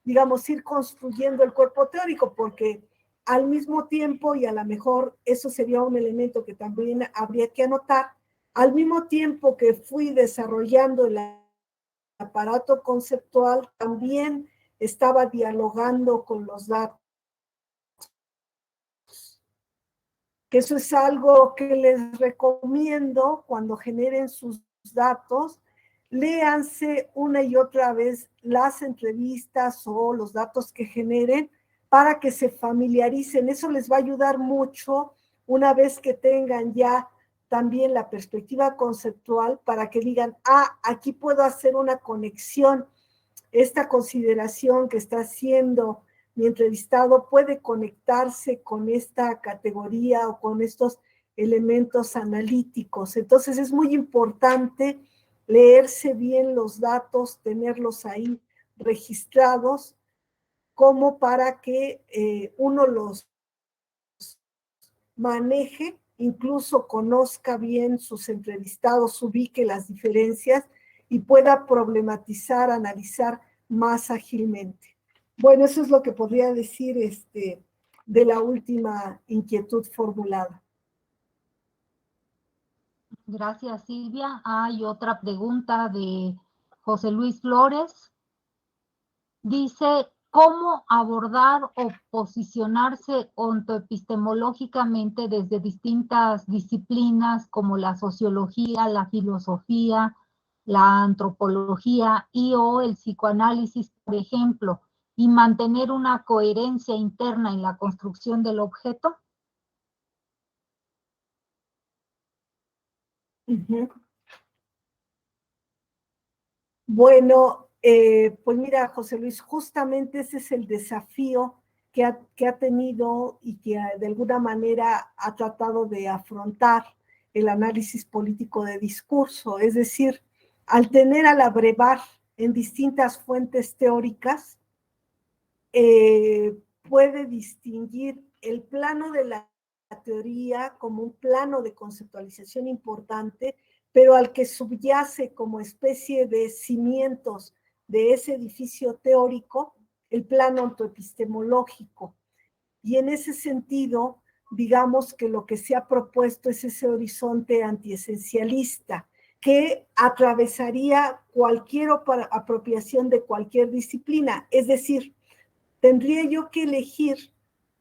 Speaker 3: digamos, ir construyendo el cuerpo teórico, porque al mismo tiempo, y a lo mejor eso sería un elemento que también habría que anotar, al mismo tiempo que fui desarrollando el aparato conceptual, también estaba dialogando con los datos. Que eso es algo que les recomiendo cuando generen sus datos. Léanse una y otra vez las entrevistas o los datos que generen para que se familiaricen. Eso les va a ayudar mucho una vez que tengan ya también la perspectiva conceptual para que digan, aquí puedo hacer una conexión. Esta consideración que está haciendo mi entrevistado puede conectarse con esta categoría o con estos elementos analíticos. Entonces es muy importante leerse bien los datos, tenerlos ahí registrados, como para que uno los maneje, incluso conozca bien sus entrevistados, ubique las diferencias y pueda problematizar, analizar más ágilmente. Bueno, eso es lo que podría decir de la última inquietud formulada.
Speaker 1: Gracias, Silvia. Hay otra pregunta de José Luis Flores. Dice, ¿cómo abordar o posicionarse ontoepistemológicamente desde distintas disciplinas como la sociología, la filosofía, la antropología y o el psicoanálisis, por ejemplo, y mantener una coherencia interna en la construcción del objeto?
Speaker 3: Bueno, pues mira, José Luis, justamente ese es el desafío que ha tenido y que de alguna manera ha tratado de afrontar el análisis político de discurso. Es decir, al tener al abrevar en distintas fuentes teóricas, puede distinguir el plano de la teoría como un plano de conceptualización importante, pero al que subyace como especie de cimientos de ese edificio teórico el plano ontoepistemológico. Y en ese sentido, digamos que lo que se ha propuesto es ese horizonte antiesencialista, que atravesaría cualquier apropiación de cualquier disciplina. Es decir, tendría yo que elegir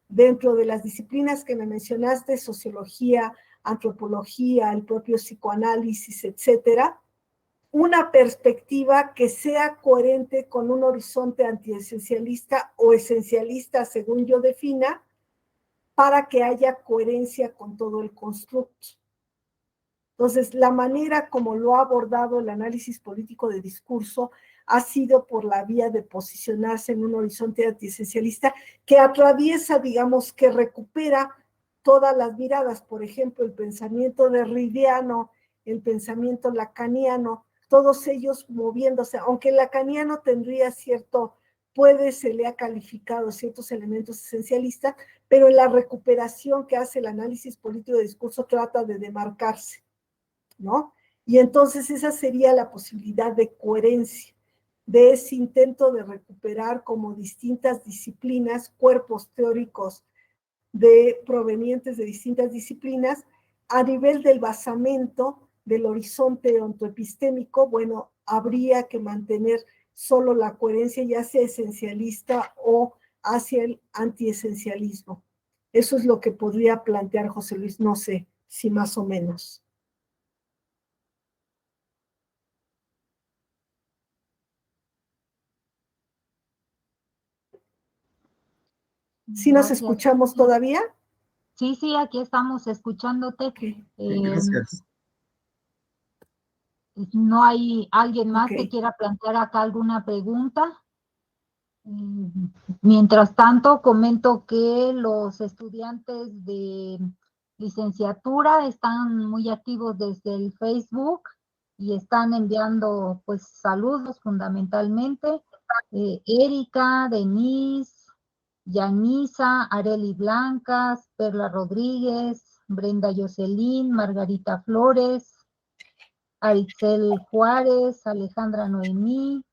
Speaker 3: dentro de las disciplinas que me mencionaste, sociología, antropología, el propio psicoanálisis, etcétera, una perspectiva que sea coherente con un horizonte antiesencialista o esencialista, según yo defina, para que haya coherencia con todo el constructo. Entonces, la manera como lo ha abordado el análisis político de discurso ha sido por la vía de posicionarse en un horizonte antiesencialista que atraviesa, digamos, que recupera todas las miradas, por ejemplo, el pensamiento derridiano, el pensamiento lacaniano, todos ellos moviéndose, aunque el lacaniano tendría cierto, se le ha calificado ciertos elementos esencialistas, pero en la recuperación que hace el análisis político de discurso trata de demarcarse, ¿no? Y entonces esa sería la posibilidad de coherencia, de ese intento de recuperar como distintas disciplinas, cuerpos teóricos provenientes de distintas disciplinas, a nivel del basamento del horizonte ontoepistémico. Bueno, habría que mantener solo la coherencia, ya sea esencialista o hacia el antiesencialismo. Eso es lo que podría plantear José Luis, no sé si más o menos. ¿Sí nos
Speaker 1: Gracias.
Speaker 3: escuchamos todavía?
Speaker 1: Sí, sí, aquí estamos escuchándote.
Speaker 3: Okay.
Speaker 4: Gracias.
Speaker 1: ¿No hay alguien más
Speaker 3: Ok.
Speaker 1: que quiera plantear acá alguna pregunta? Mientras tanto, comento que los estudiantes de licenciatura están muy activos desde el Facebook y están enviando pues saludos fundamentalmente. Erika, Denise, Yanisa, Areli Blancas, Perla Rodríguez, Brenda Jocelyn, Margarita Flores, Aritzel Juárez, Alejandra Noemí,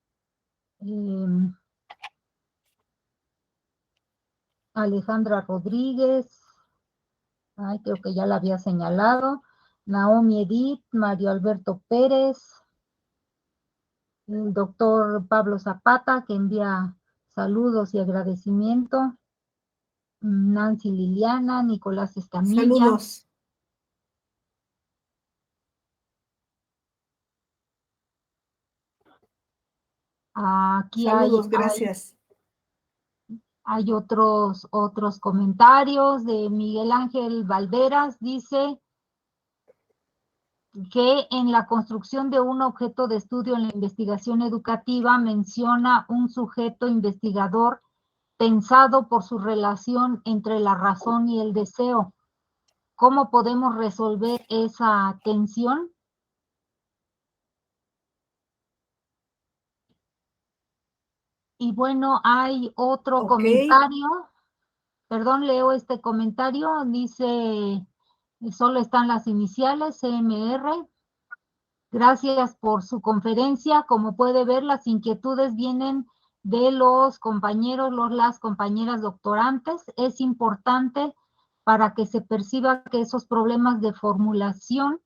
Speaker 1: Alejandra Rodríguez, creo que ya la había señalado, Naomi Edith, Mario Alberto Pérez, el doctor Pablo Zapata, que envía saludos y agradecimiento, Nancy Liliana, Nicolás Escamilla.
Speaker 3: Saludos.
Speaker 1: Aquí
Speaker 3: saludos, gracias.
Speaker 1: Hay otros comentarios de Miguel Ángel Valderas, dice que en la construcción de un objeto de estudio en la investigación educativa menciona un sujeto investigador pensado por su relación entre la razón y el deseo. ¿Cómo podemos resolver esa tensión? Y bueno, hay otro comentario. Perdón, leo este comentario. Dice, solo están las iniciales, CMR. Gracias por su conferencia. Como puede ver, las inquietudes vienen de los compañeros, las compañeras doctorantes. Es importante para que se perciba que esos problemas de formulación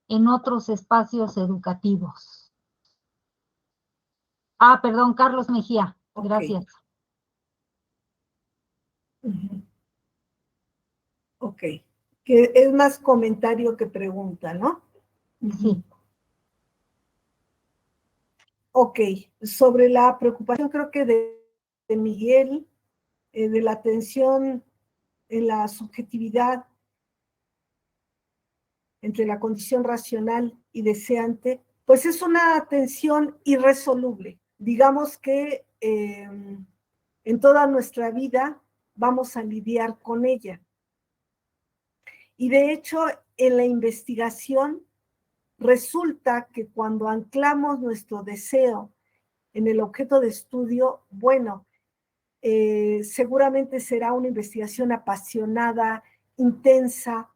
Speaker 1: en otros espacios educativos. Perdón, Carlos Mejía. Gracias.
Speaker 3: Ok. Que es más comentario que pregunta, ¿no?
Speaker 1: Sí.
Speaker 3: Ok, sobre la preocupación creo que de Miguel, de la atención en la subjetividad entre la condición racional y deseante, pues es una tensión irresoluble. Digamos que en toda nuestra vida vamos a lidiar con ella. Y de hecho, en la investigación resulta que cuando anclamos nuestro deseo en el objeto de estudio, bueno, seguramente será una investigación apasionada, intensa,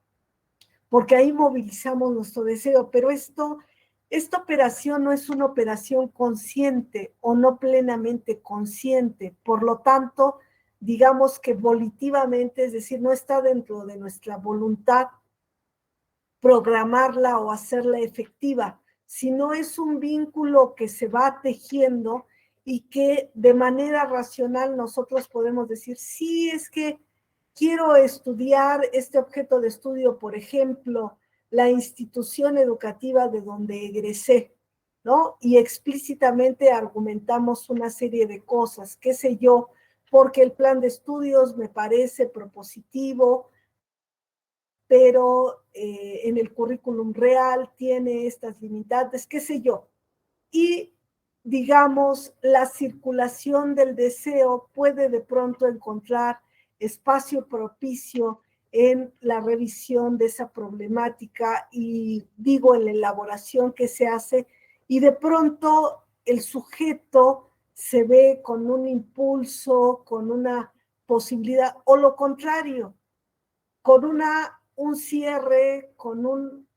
Speaker 3: porque ahí movilizamos nuestro deseo, pero esta operación no es una operación consciente o no plenamente consciente, por lo tanto, digamos que volitivamente, es decir, no está dentro de nuestra voluntad programarla o hacerla efectiva, sino es un vínculo que se va tejiendo y que de manera racional nosotros podemos decir, sí, es que quiero estudiar este objeto de estudio, por ejemplo, la institución educativa de donde egresé, ¿no? Y explícitamente argumentamos una serie de cosas, qué sé yo, porque el plan de estudios me parece propositivo, pero en el currículum real tiene estas limitantes, qué sé yo. Y, digamos, la circulación del deseo puede de pronto encontrar espacio propicio en la revisión de esa problemática y, digo, en la elaboración que se hace, y de pronto el sujeto se ve con un impulso, con una posibilidad, o lo contrario, con un cierre, con un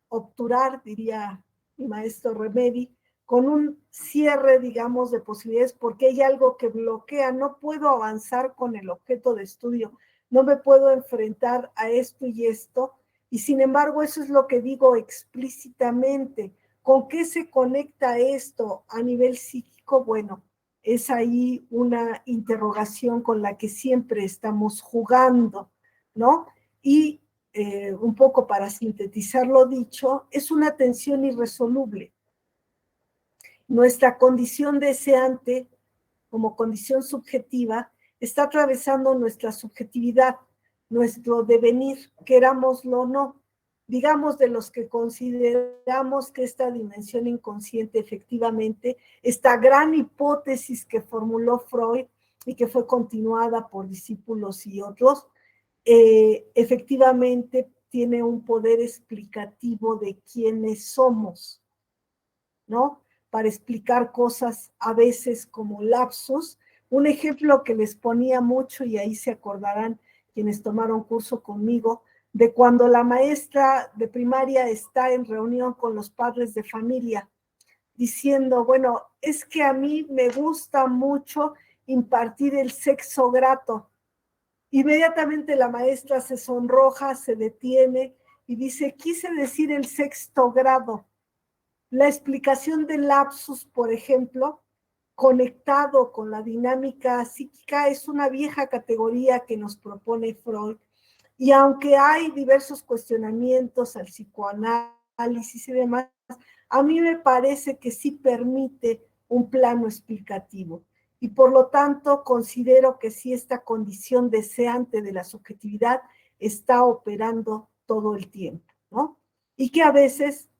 Speaker 3: obturar, diría mi maestro Remedi, con un cierre, digamos, de posibilidades, porque hay algo que bloquea, no puedo avanzar con el objeto de estudio, no me puedo enfrentar a esto y esto, y sin embargo eso es lo que digo explícitamente. ¿Con qué se conecta esto a nivel psíquico? Bueno, es ahí una interrogación con la que siempre estamos jugando, ¿no? Y un poco para sintetizar lo dicho, es una tensión irresoluble. Nuestra condición deseante, como condición subjetiva, está atravesando nuestra subjetividad, nuestro devenir, querámoslo o no. Digamos, de los que consideramos que esta dimensión inconsciente efectivamente, esta gran hipótesis que formuló Freud y que fue continuada por discípulos y otros, efectivamente tiene un poder explicativo de quiénes somos, ¿no? Para explicar cosas a veces como lapsus. Un ejemplo que les ponía mucho, y ahí se acordarán quienes tomaron curso conmigo, de cuando la maestra de primaria está en reunión con los padres de familia, diciendo, bueno, es que a mí me gusta mucho impartir el sexo grato. Inmediatamente la maestra se sonroja, se detiene y dice, quise decir el sexto grado. La explicación del lapsus, por ejemplo, conectado con la dinámica psíquica, es una vieja categoría que nos propone Freud. Y aunque hay diversos cuestionamientos al psicoanálisis y demás, a mí me parece que sí permite un plano explicativo. Y por lo tanto considero que sí esta condición deseante de la subjetividad está operando todo el tiempo, ¿no? Y que a veces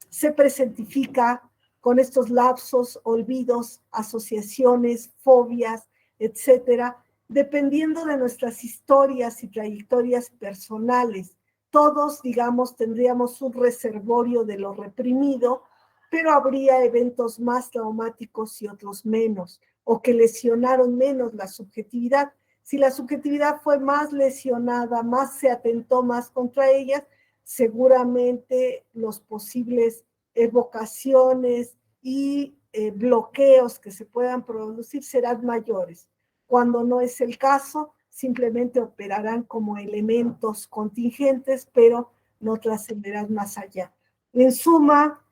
Speaker 3: se presentifica con estos lapsos, olvidos, asociaciones, fobias, etcétera, dependiendo de nuestras historias y trayectorias personales. Todos, digamos, tendríamos un reservorio de lo reprimido, pero habría eventos más traumáticos y otros menos, o que lesionaron menos la subjetividad. Si la subjetividad fue más lesionada, más se atentó más contra ellas, seguramente los posibles evocaciones y bloqueos que se puedan producir serán mayores. Cuando no es el caso, simplemente operarán como elementos contingentes, pero no trascenderán más allá. En suma,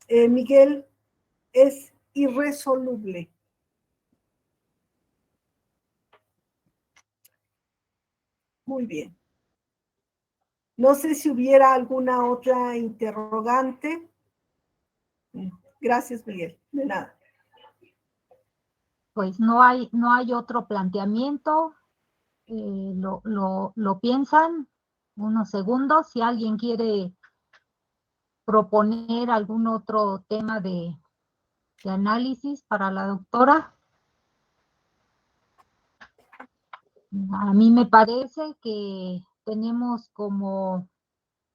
Speaker 3: Miguel, es irresoluble. Muy bien. No sé si hubiera alguna otra interrogante. Gracias, Miguel. De nada.
Speaker 1: Pues no hay otro planteamiento. Lo piensan unos segundos. Si alguien quiere proponer algún otro tema de análisis para la doctora. A mí me parece que tenemos como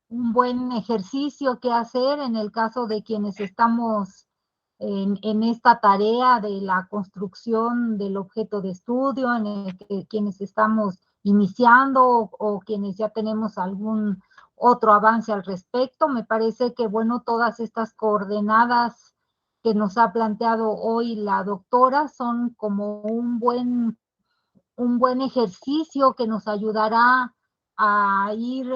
Speaker 1: un buen ejercicio que hacer en el caso de quienes estamos en esta tarea de la construcción del objeto de estudio, en el que quienes estamos iniciando o quienes ya tenemos algún otro avance al respecto. Me parece que, bueno, todas estas coordenadas que nos ha planteado hoy la doctora son como un buen ejercicio que nos ayudará a ir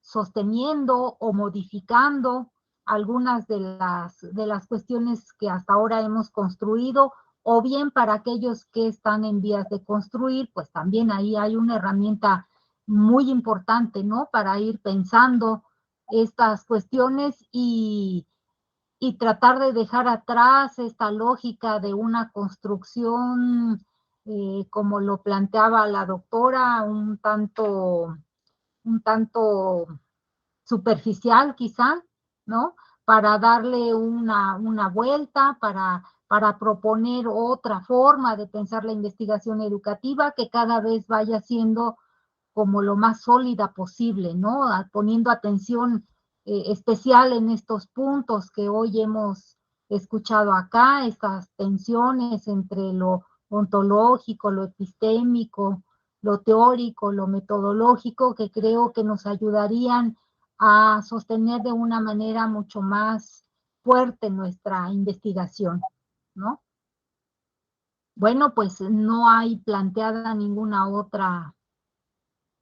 Speaker 1: sosteniendo o modificando algunas de las cuestiones que hasta ahora hemos construido, o bien para aquellos que están en vías de construir, pues también ahí hay una herramienta muy importante, ¿no? Para ir pensando estas cuestiones y tratar de dejar atrás esta lógica de una construcción, como lo planteaba la doctora, un tanto superficial quizá, ¿no? Para darle una vuelta, para proponer otra forma de pensar la investigación educativa que cada vez vaya siendo como lo más sólida posible, ¿no? Poniendo atención especial en estos puntos que hoy hemos escuchado acá, estas tensiones entre lo ontológico, lo epistémico, lo teórico, lo metodológico, que creo que nos ayudarían a sostener de una manera mucho más fuerte nuestra investigación, ¿no? Bueno, pues no hay planteada ninguna otra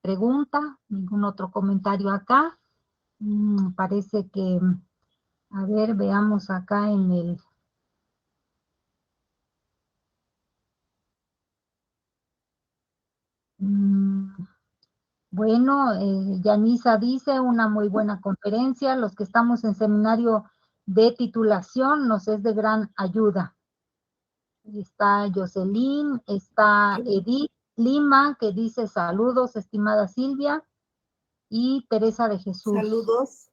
Speaker 1: pregunta, ningún otro comentario acá. Parece que, a ver, veamos acá en el... Bueno, Yanisa dice, una muy buena conferencia. Los que estamos en seminario de titulación nos es de gran ayuda. Está Jocelyn, está Edith Lima, que dice saludos, estimada Silvia, y Teresa de Jesús.
Speaker 3: Saludos.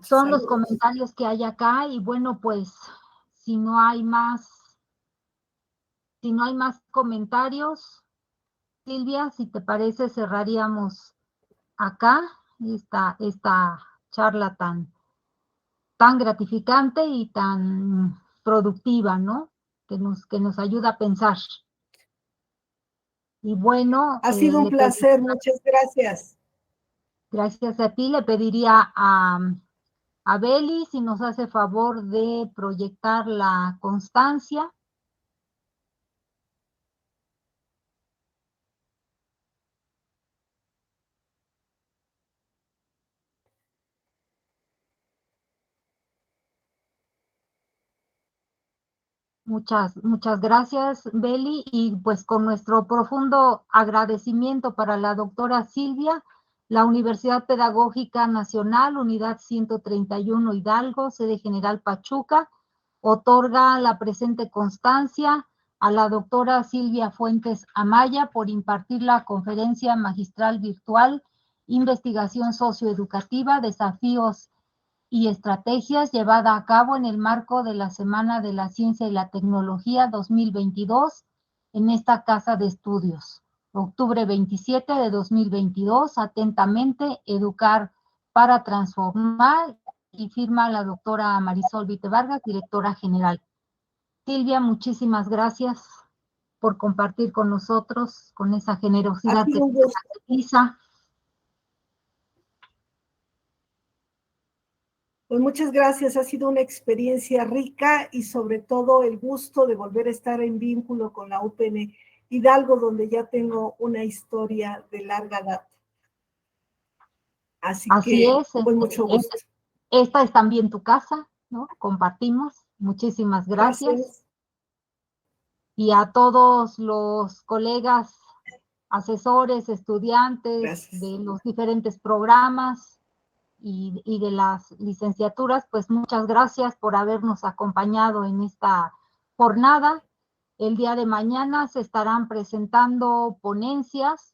Speaker 1: Son los comentarios que hay acá, y bueno, pues si no hay más comentarios, Silvia, si te parece, cerraríamos acá esta charla tan gratificante y tan productiva, ¿no? Que nos ayuda a pensar. Y bueno,
Speaker 3: ha sido un placer, muchas gracias.
Speaker 1: Gracias a ti. Le pediría a Beli si nos hace favor de proyectar la constancia. Muchas gracias, Beli, y pues con nuestro profundo agradecimiento para la doctora Silvia, la Universidad Pedagógica Nacional, Unidad 131 Hidalgo, sede General Pachuca, otorga la presente constancia a la doctora Silvia Fuentes Amaya por impartir la conferencia magistral virtual Investigación Socioeducativa, Desafíos y Estrategias, llevada a cabo en el marco de la Semana de la Ciencia y la Tecnología 2022 en esta casa de estudios. Octubre 27 de 2022, atentamente, Educar para Transformar, y firma la doctora Marisol Vite Vargas, directora general. Silvia, muchísimas gracias por compartir con nosotros, con esa generosidad que te caracteriza.
Speaker 3: Pues muchas gracias, ha sido una experiencia rica y sobre todo el gusto de volver a estar en vínculo con la UPN Hidalgo, donde ya tengo una historia de larga data. Así que,
Speaker 1: es,
Speaker 3: con mucho gusto.
Speaker 1: Esta es también tu casa, ¿no? Compartimos. Muchísimas gracias. Y a todos los colegas, asesores, estudiantes de los diferentes programas y de las licenciaturas, pues muchas gracias por habernos acompañado en esta jornada. El día de mañana se estarán presentando ponencias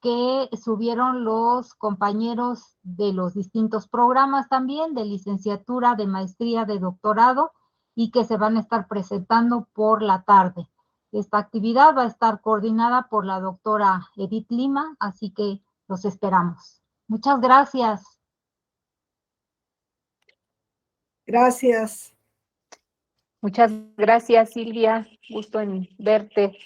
Speaker 1: que subieron los compañeros de los distintos programas también, de licenciatura, de maestría, de doctorado, y que se van a estar presentando por la tarde. Esta actividad va a estar coordinada por la doctora Edith Lima, así que los esperamos. Muchas gracias.
Speaker 3: Gracias.
Speaker 2: Muchas gracias, Silvia. Gusto en verte.